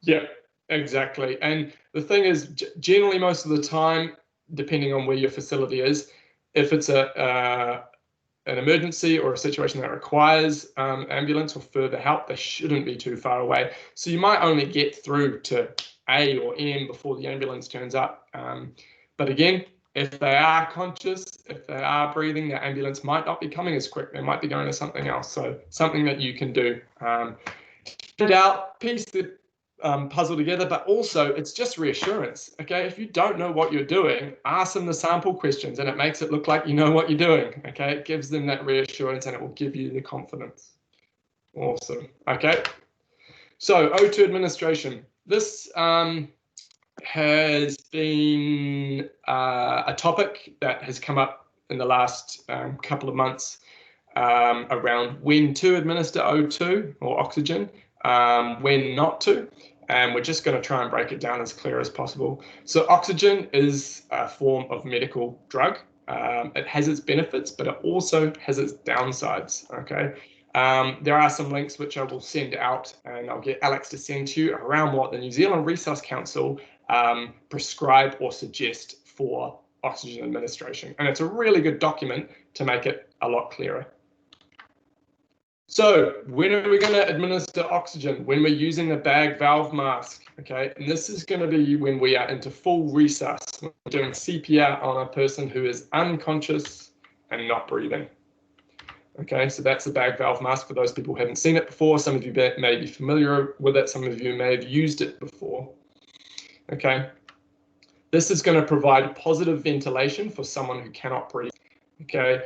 Yeah, exactly. And the thing is, generally, most of the time, depending on where your facility is, if it's an emergency or a situation that requires ambulance or further help, they shouldn't be too far away. So you might only get through to A or M before the ambulance turns up. But again, if they are conscious, if they are breathing, the ambulance might not be coming as quick. They might be going to something else. So something that you can do. Find out, piece the puzzle together, but also it's just reassurance. Okay, if you don't know what you're doing, ask them the sample questions and it makes it look like you know what you're doing. Okay, it gives them that reassurance and it will give you the confidence. Awesome. Okay, so O2 administration. This has been a topic that has come up in the last couple of months around when to administer O2 or oxygen, when not to. And we're just going to try and break it down as clear as possible. So oxygen is a form of medical drug. It has its benefits, but it also has its downsides, okay? There are some links which I will send out, and I'll get Alex to send to you around what the New Zealand Resource Council prescribe or suggest for oxygen administration. And it's a really good document to make it a lot clearer. So when are we going to administer oxygen? When we're using a bag valve mask, okay? And this is going to be when we are into full resus, when we're doing CPR on a person who is unconscious and not breathing. Okay, so that's the bag valve mask for those people who haven't seen it before. Some of you may be familiar with it. Some of you may have used it before. Okay, this is going to provide positive ventilation for someone who cannot breathe. Okay.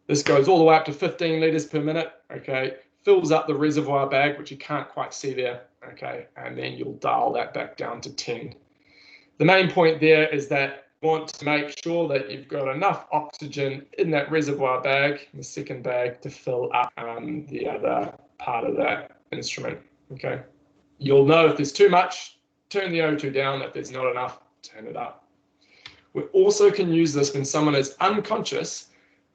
This goes all the way up to 15 litres per minute, okay, fills up the reservoir bag, which you can't quite see there, okay, and then you'll dial that back down to 10. The main point there is that you want to make sure that you've got enough oxygen in that reservoir bag, the second bag, to fill up the other part of that instrument, okay. You'll know if there's too much, turn the O2 down. If there's not enough, turn it up. We also can use this when someone is unconscious,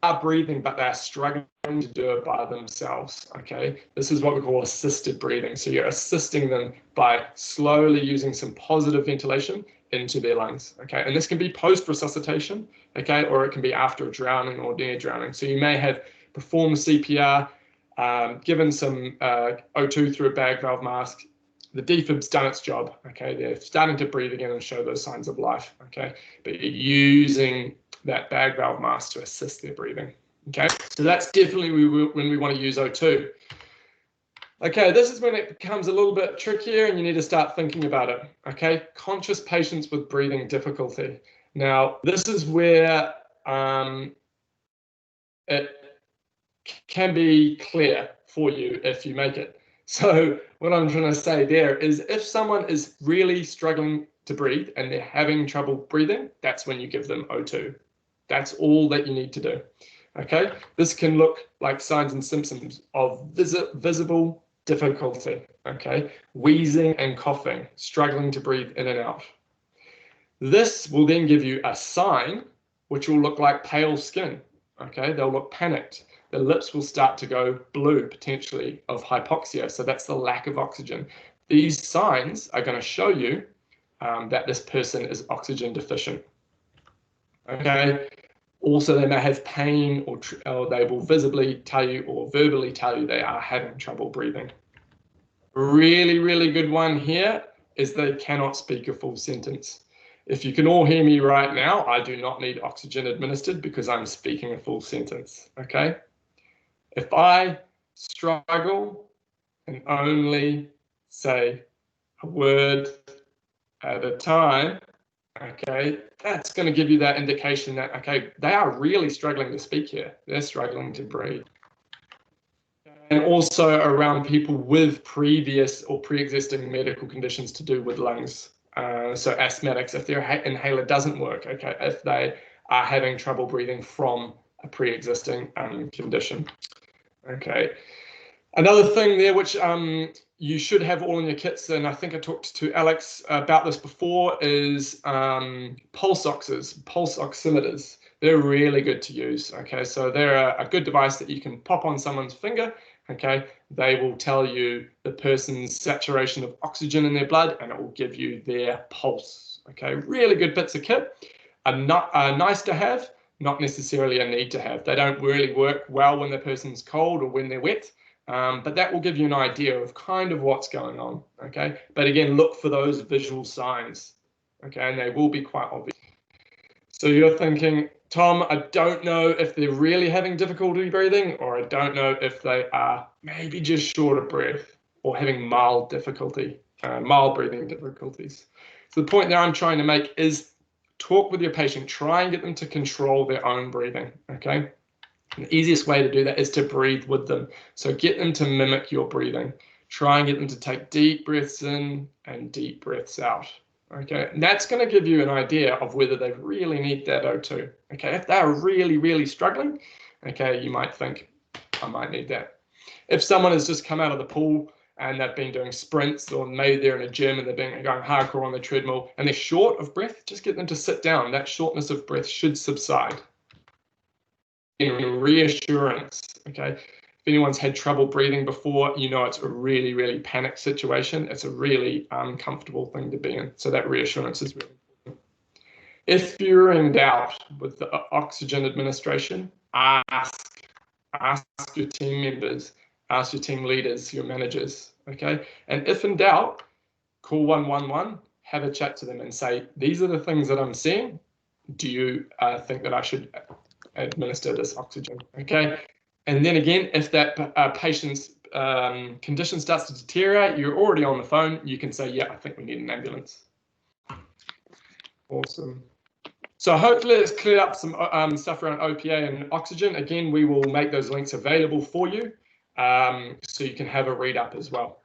are breathing, but they're struggling to do it by themselves, okay? This is what we call assisted breathing. So you're assisting them by slowly using some positive ventilation into their lungs. Okay, and this can be post resuscitation, okay, or it can be after drowning or near drowning. So you may have performed CPR, given some O2 through a bag valve mask. The defib's done its job. Okay, they're starting to breathe again and show those signs of life. Okay, but you're using that bag valve mask to assist their breathing. Okay, so that's definitely when we want to use O2. Okay, this is when it becomes a little bit trickier and you need to start thinking about it. Okay, conscious patients with breathing difficulty. Now, this is where it can be clear for you if you make it. So what I'm trying to say there is if someone is really struggling to breathe and they're having trouble breathing, that's when you give them O2. That's all that you need to do. Okay, this can look like signs and symptoms of visible difficulty, okay, wheezing and coughing, struggling to breathe in and out. This will then give you a sign which will look like pale skin, okay, they'll look panicked. The lips will start to go blue, potentially of hypoxia, so that's the lack of oxygen. These signs are going to show you that this person is oxygen deficient. Okay. Also, they may have pain or they will visibly tell you or verbally tell you they are having trouble breathing. Really, really good one here is they cannot speak a full sentence. If you can all hear me right now, I do not need oxygen administered because I'm speaking a full sentence, okay? If I struggle and only say a word at a time, okay, that's going to give you that indication that, okay, they are really struggling to speak here. They're struggling to breathe. And also around people with previous or pre-existing medical conditions to do with lungs. So asthmatics, if their inhaler doesn't work, okay, if they are having trouble breathing from a pre-existing condition. Okay. Another thing there, which you should have all in your kits, and I think I talked to Alex about this before, is pulse oximeters. They're really good to use. Okay, so they're a good device that you can pop on someone's finger. Okay, they will tell you the person's saturation of oxygen in their blood, and it will give you their pulse. Okay, really good bits of kit. Nice to have, not necessarily a need to have. They don't really work well when the person's cold or when they're wet. But that will give you an idea of kind of what's going on, okay? But again, look for those visual signs, okay? And they will be quite obvious. So you're thinking, Tom, I don't know if they're really having difficulty breathing, or I don't know if they are maybe just short of breath or having mild difficulty, mild breathing difficulties. So the point that I'm trying to make is talk with your patient, try and get them to control their own breathing, okay? The easiest way to do that is to breathe with them. So get them to mimic your breathing. Try and get them to take deep breaths in and deep breaths out. Okay, and that's going to give you an idea of whether they really need that O2. Okay, if they're really, really struggling, okay, you might think, I might need that. If someone has just come out of the pool and they've been doing sprints, or maybe they're in a gym and they've been going hardcore on the treadmill and they're short of breath, just get them to sit down. That shortness of breath should subside. In reassurance, okay, if anyone's had trouble breathing before, you know it's a really, really panic situation. It's a really uncomfortable thing to be in. So that reassurance is really important. If you're in doubt with the oxygen administration, ask your team members, ask your team leaders, your managers, okay? And if in doubt, call 111, have a chat to them and say, these are the things that I'm seeing. Do you think that I should administer this oxygen, okay? And then again, if that patient's condition starts to deteriorate, you're already on the phone, you can say, yeah, I think we need an ambulance. Awesome. So hopefully it's cleared up some stuff around OPA and oxygen. Again, we will make those links available for you so you can have a read up as well.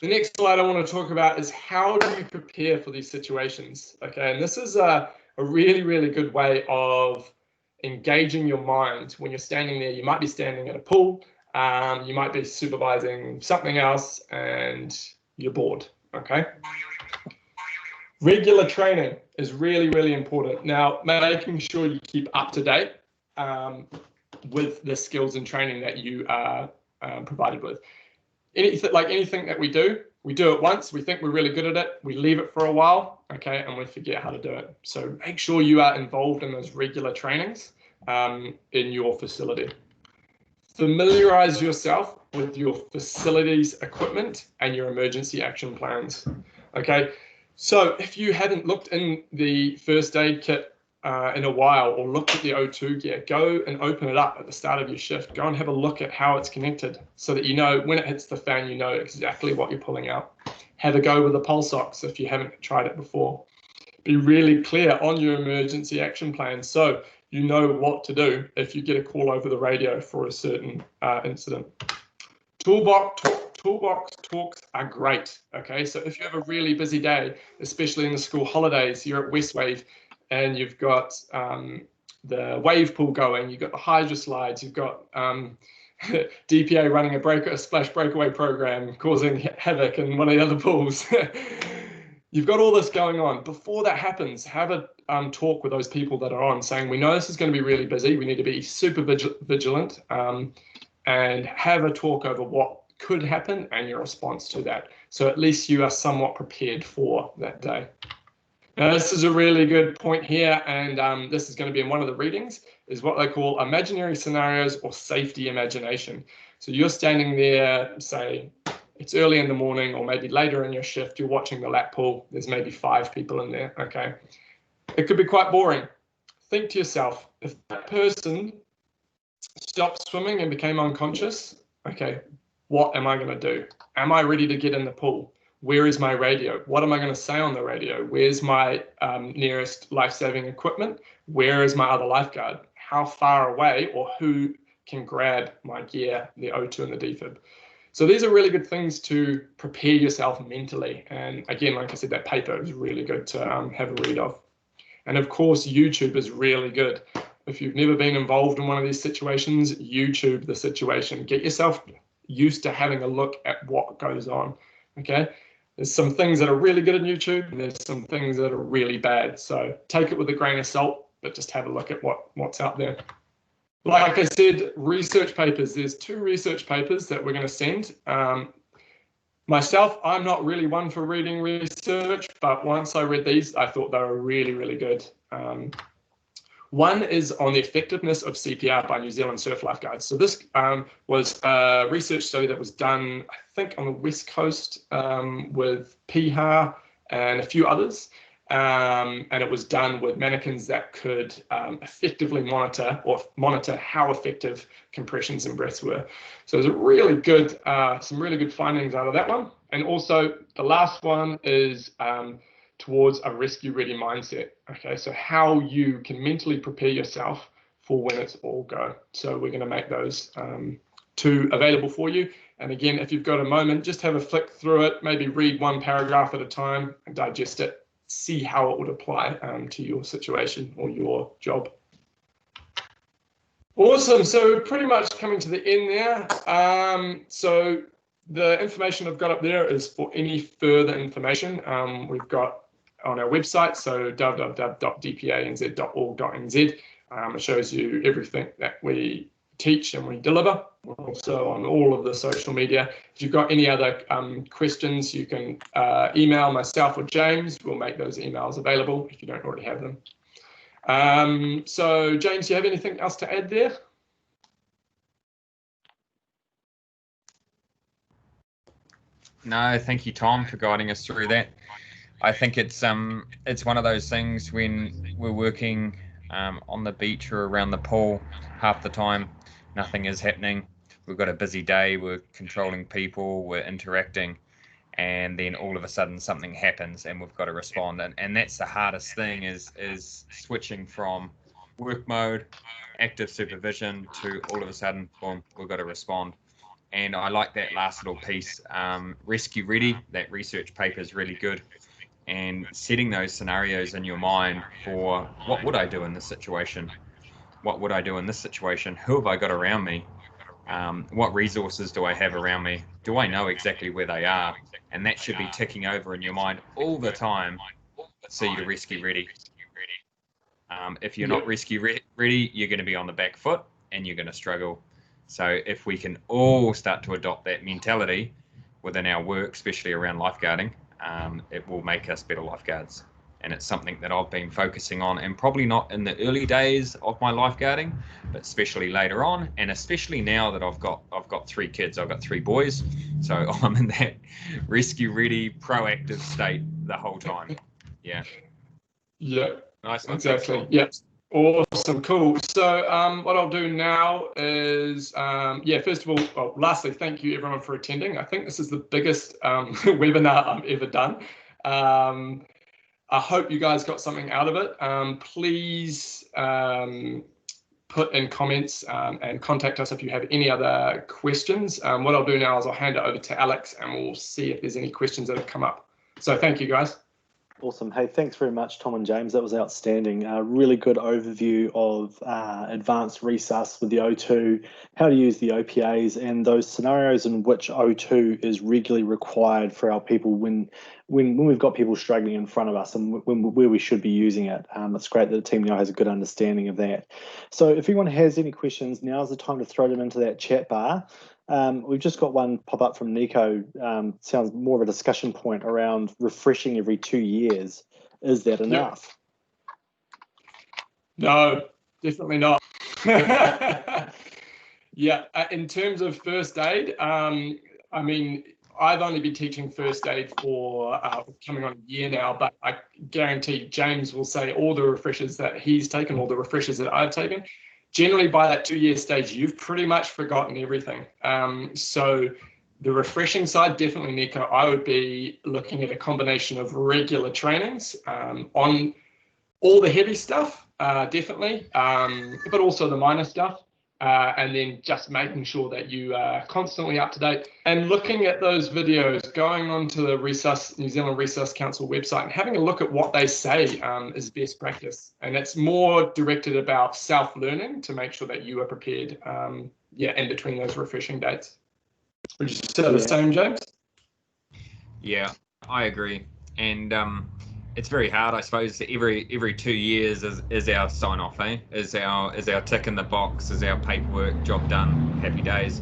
The next slide I want to talk about is how do you prepare for these situations, okay? And this is a really, really good way of engaging your mind when you're standing there. You might be standing at a pool, you might be supervising something else, and you're bored, okay? Regular training is really, really important. Now, making sure you keep up to date with the skills and training that you are provided with. Anything that we do, We do it once, we think we're really good at it, we leave it for a while, okay, and we forget how to do it. So make sure you are involved in those regular trainings in your facility. Familiarize yourself with your facility's equipment and your emergency action plans. Okay, so if you haven't looked in the first aid kit in a while, or looked at the O2 gear, go and open it up at the start of your shift. Go and have a look at how it's connected so that you know when it hits the fan, you know exactly what you're pulling out. Have a go with the pulse ox if you haven't tried it before. Be really clear on your emergency action plan so you know what to do if you get a call over the radio for a certain incident. Toolbox talks are great. Okay, so if you have a really busy day, especially in the school holidays, you're at Westwave and you've got the wave pool going, you've got the hydro slides, you've got DPA running a splash breakaway program causing havoc in one of the other pools. You've got all this going on. Before that happens, have a talk with those people that are on, saying, we know this is going to be really busy. We need to be super vigilant and have a talk over what could happen and your response to that. So at least you are somewhat prepared for that day. Now, this is a really good point here, and this is going to be in one of the readings, is what they call imaginary scenarios or safety imagination. So you're standing there, say, it's early in the morning or maybe later in your shift, you're watching the lap pool, there's maybe 5 people in there, okay? It could be quite boring. Think to yourself, if that person stopped swimming and became unconscious, okay, what am I going to do? Am I ready to get in the pool? Where is my radio? What am I going to say on the radio? Where's my nearest life-saving equipment? Where is my other lifeguard? How far away, or who can grab my gear, the O2 and the defib? So these are really good things to prepare yourself mentally. And again, like I said, that paper is really good to have a read of. And of course, YouTube is really good. If you've never been involved in one of these situations, YouTube the situation. Get yourself used to having a look at what goes on, okay? There's some things that are really good on YouTube, and there's some things that are really bad. So take it with a grain of salt, but just have a look at what's out there. Like I said, research papers. There's 2 research papers that we're going to send. Myself, I'm not really one for reading research, but once I read these, I thought they were really, really good. One is on the effectiveness of CPR by New Zealand surf lifeguards. So this was a research study that was done, I think, on the West Coast with PIHA and a few others. And it was done with mannequins that could effectively monitor how effective compressions and breaths were. So there's a really good, some really good findings out of that one. And also the last one is towards a rescue ready mindset. Okay, so how you can mentally prepare yourself for when it's all go. So we're going to make those 2 available for you. And again, if you've got a moment, just have a flick through it, maybe read 1 paragraph at a time and digest it. See how it would apply to your situation or your job. Awesome. So pretty much coming to the end there. So the information I've got up there is for any further information. We've got on our website, so www.dpanz.org.nz. It shows you everything that we teach and we deliver. We're also on all of the social media. If you've got any other questions, you can email myself or James. We'll make those emails available if you don't already have them. So James, do you have anything else to add there? No, thank you, Tom, for guiding us through that. I think it's one of those things when we're working on the beach or around the pool, half the time nothing is happening. We've got a busy day, we're controlling people, we're interacting, and then all of a sudden something happens and we've got to respond. And that's the hardest thing is switching from work mode, active supervision, to all of a sudden, boom, we've got to respond. And I like that last little piece, rescue ready. That research paper is really good. And setting those scenarios in your mind for what would I do in this situation? What would I do in this situation? Who have I got around me? What resources do I have around me? Do I know exactly where they are? And that should be ticking over in your mind all the time so you're rescue ready. If you're not rescue ready, you're going to be on the back foot and you're going to struggle. So if we can all start to adopt that mentality, within our work, especially around lifeguarding, it will make us better lifeguards. And it's something that I've been focusing on, and probably not in the early days of my lifeguarding, but especially later on, and especially now that I've got 3 kids. I've got 3 boys, so I'm in that rescue ready, proactive state the whole time. Yeah. Yeah. Nice one. Exactly. Yep. Awesome. Cool. So what I'll do now is, first of all, well, lastly, thank you everyone for attending. I think this is the biggest webinar I've ever done. I hope you guys got something out of it. Please put in comments and contact us if you have any other questions. What I'll do now is I'll hand it over to Alex and we'll see if there's any questions that have come up. So thank you, guys. Awesome. Hey, thanks very much, Tom and James. That was outstanding. Really good overview of advanced resus with the O2, how to use the OPAs, and those scenarios in which O2 is regularly required for our people when we've got people struggling in front of us and where we should be using it. It's great that the team now has a good understanding of that. So if anyone has any questions, now's the time to throw them into that chat bar. We've just got one pop up from Nico. Sounds more of a discussion point around refreshing every 2 years. Is that enough? No, definitely not. Yeah, in terms of first aid, I mean, I've only been teaching first aid for coming on a year now, but I guarantee James will say all the refreshers that he's taken, all the refreshers that I've taken, generally by that 2-year stage, you've pretty much forgotten everything. So the refreshing side, definitely, Nico, I would be looking at a combination of regular trainings on all the heavy stuff, definitely, but also the minor stuff. And then just making sure that you are constantly up to date and looking at those videos, going onto the New Zealand Resus Council website and having a look at what they say is best practice. And it's more directed about self-learning to make sure that you are prepared, in between those refreshing dates. Would you say the same, James? Yeah, I agree. And it's very hard, I suppose. Every 2 years is our sign off, is our tick in the box, is our paperwork, job done, happy days.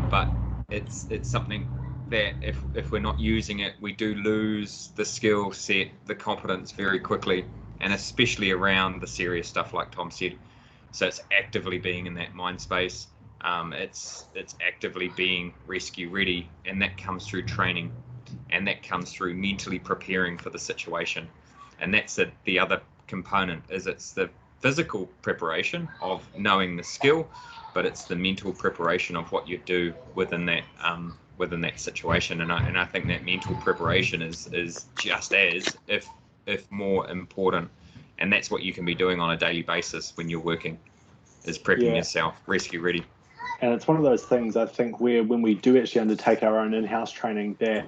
But it's something that if we're not using it, we do lose the skill set, the competence very quickly, and especially around the serious stuff like Tom said. So it's actively being in that mind space. It's actively being rescue ready, and that comes through training. And that comes through mentally preparing for the situation. And that's the other component, is it's the physical preparation of knowing the skill, but it's the mental preparation of what you do within that situation. And I think that mental preparation is just as, if more important. And that's what you can be doing on a daily basis when you're working, is prepping yourself rescue ready. And it's one of those things, I think, where when we do actually undertake our own in-house training, that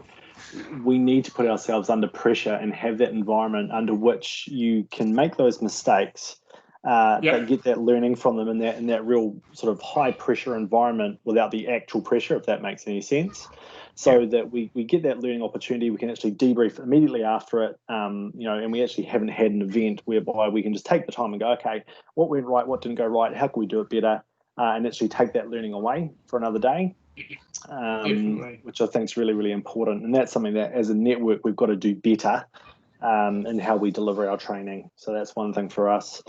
we need to put ourselves under pressure and have that environment under which you can make those mistakes, but get that learning from them in that real sort of high pressure environment without the actual pressure, if that makes any sense. So that we get that learning opportunity, we can actually debrief immediately after it, and we actually haven't had an event whereby we can just take the time and go, okay, what went right, what didn't go right, how can we do it better, and actually take that learning away for another day. Which I think is really, really important. And that's something that as a network, we've got to do better in how we deliver our training. So that's one thing for us.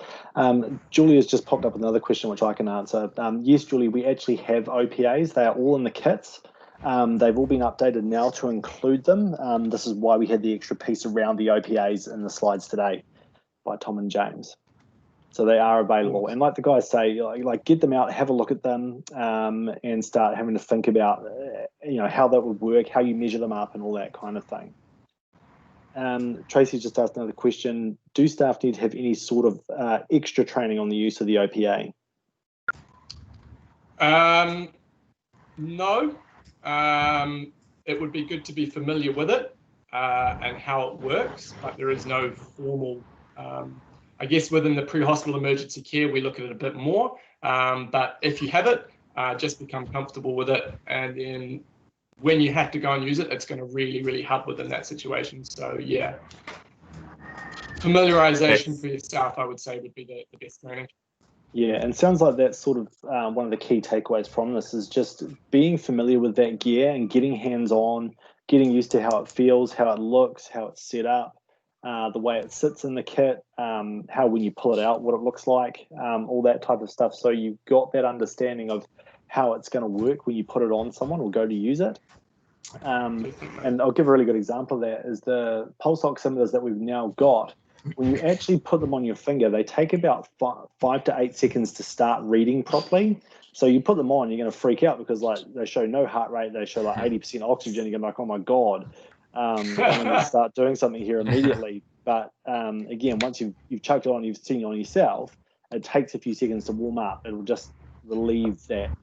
Julie has just popped up another question, which I can answer. Yes, Julie, we actually have OPAs. They are all in the kits. They've all been updated now to include them. This is why we had the extra piece around the OPAs in the slides today by Tom and James. So they are available. And like the guys say, like get them out, have a look at them, and start having to think about, how that would work, how you measure them up and all that kind of thing. Tracy just asked another question. Do staff need to have any sort of extra training on the use of the OPA? No. It would be good to be familiar with it and how it works, but there is no formal I guess within the pre-hospital emergency care, we look at it a bit more, but if you have it, just become comfortable with it. And then when you have to go and use it, it's going to really, really help within that situation. So yeah, familiarization for your staff, I would say, would be the best training. Yeah, and it sounds like that's sort of one of the key takeaways from this is just being familiar with that gear and getting hands-on, getting used to how it feels, how it looks, how it's set up, the way it sits in the kit, how when you pull it out, what it looks like, all that type of stuff. So you've got that understanding of how it's going to work when you put it on someone or go to use it. And I'll give a really good example of that is the pulse oximeters that we've now got. When you actually put them on your finger, they take about 5 to 8 seconds to start reading properly. So you put them on, you're going to freak out because like they show no heart rate, they show like 80% oxygen. You're like, oh my god, I'm going to start doing something here immediately. But again, once you've chucked it on, you've seen it on yourself. It takes a few seconds to warm up. It'll just relieve that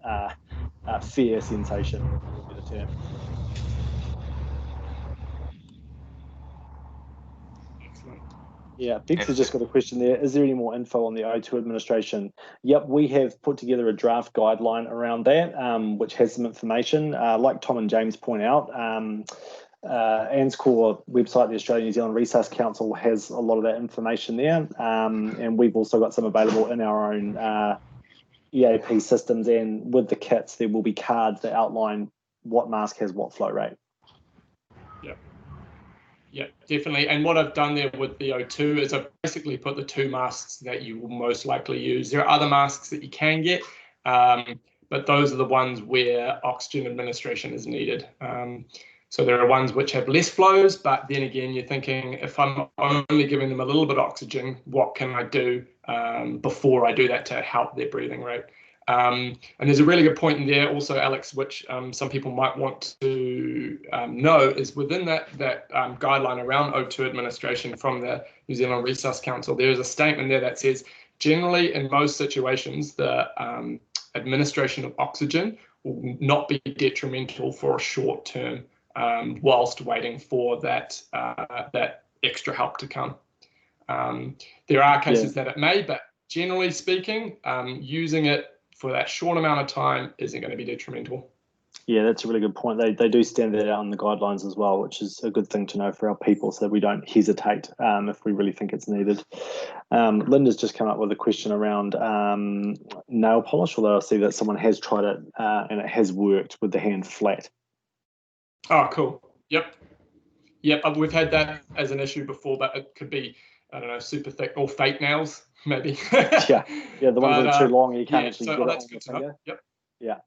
fear sensation. Would be the term. Yeah, Bex has just got a question there. Is there any more info on the O2 administration? Yep, we have put together a draft guideline around that, which has some information. Like Tom and James point out, ANZCOR website, the Australian New Zealand Resource Council, has a lot of that information there. And we've also got some available in our own EAP systems. And with the kits, there will be cards that outline what mask has what flow rate. Yeah, definitely. And what I've done there with the O2 is I've basically put the 2 masks that you will most likely use. There are other masks that you can get, but those are the ones where oxygen administration is needed. So there are ones which have less flows, but then again, you're thinking, if I'm only giving them a little bit of oxygen, what can I do before I do that to help their breathing rate? And there's a really good point in there also, Alex, which some people might want to know is within that guideline around O2 administration from the New Zealand Resource Council, there is a statement there that says, generally in most situations, the administration of oxygen will not be detrimental for a short term whilst waiting for that extra help to come. There are cases that it may, but generally speaking, using it for that short amount of time isn't going to be detrimental. Yeah, that's a really good point. They do stand that out in the guidelines as well, which is a good thing to know for our people so that we don't hesitate if we really think it's needed. Linda's just come up with a question around nail polish, although I see that someone has tried it and it has worked with the hand flat. Oh, cool. Yep. We've had that as an issue before, but it could be, I don't know, super thick or fake nails. Maybe. yeah, the ones that are too long, you can't actually get it that's on good the to finger. know. Yep. Yeah.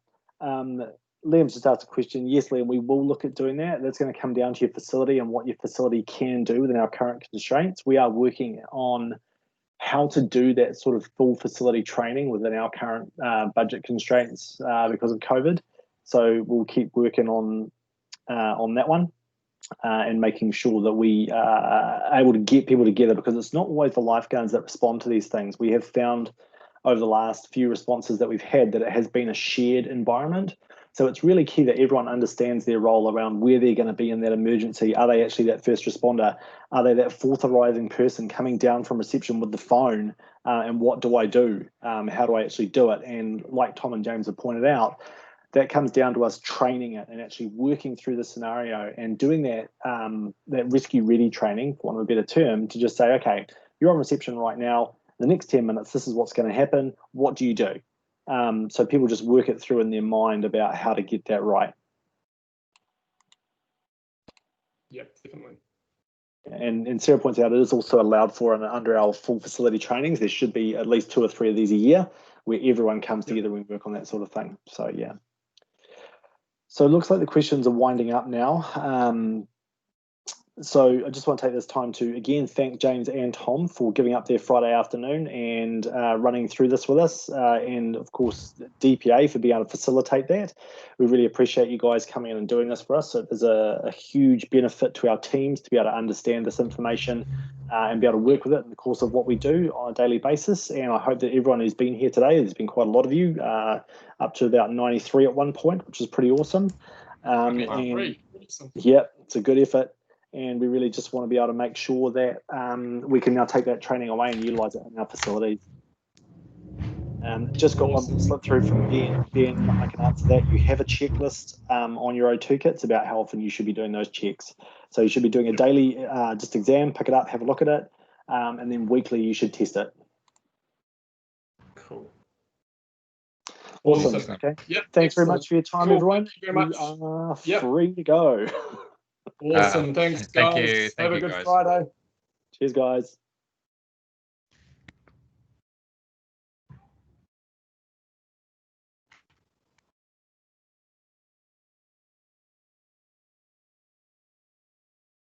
Liam's just asked a question. Yes, Liam, we will look at doing that. That's going to come down to your facility and what your facility can do within our current constraints. We are working on how to do that sort of full facility training within our current budget constraints because of COVID. So we'll keep working on that one. And making sure that we are able to get people together, because it's not always the lifeguards that respond to these things. We have found over the last few responses that we've had that it has been a shared environment. So it's really key that everyone understands their role around where they're going to be in that emergency. Are they actually that first responder? Are they that fourth arriving person coming down from reception with the phone? And what do I do? How do I actually do it? And like Tom and James have pointed out, that comes down to us training it and actually working through the scenario and doing that that rescue ready training, for want of a better term, to just say, okay, you're on reception right now. The next 10 minutes, this is what's going to happen. What do you do? So people just work it through in their mind about how to get that right. Yep, definitely. And Sarah points out it is also allowed for under our full facility trainings. There should be at least 2 or 3 of these a year where everyone comes together and work on that sort of thing. So yeah. So it looks like the questions are winding up now. So I just want to take this time to again thank James and Tom for giving up their Friday afternoon and running through this with us, and of course DPA for being able to facilitate that. We really appreciate you guys coming in and doing this for us. So there's a huge benefit to our teams to be able to understand this information and be able to work with it in the course of what we do on a daily basis. And I hope that everyone who's been here today, there's been quite a lot of you, up to about 93 at one point, which is pretty awesome. And yeah, it's a good effort. And we really just want to be able to make sure that we can now take that training away and utilise it in our facilities. Just got one slip through from Ben. Ben, I can answer that. You have a checklist on your O2 kits about how often you should be doing those checks. So you should be doing a daily just exam, pick it up, have a look at it, and then weekly you should test it. Cool. Awesome. Okay. Yep. Thanks very Excellent. much for your time, Cool. everyone. Thank you very much. You are Yep. free to go. Awesome. Thanks, Thank guys. you. Thank Have a you, good guys. Friday. Cheers, guys.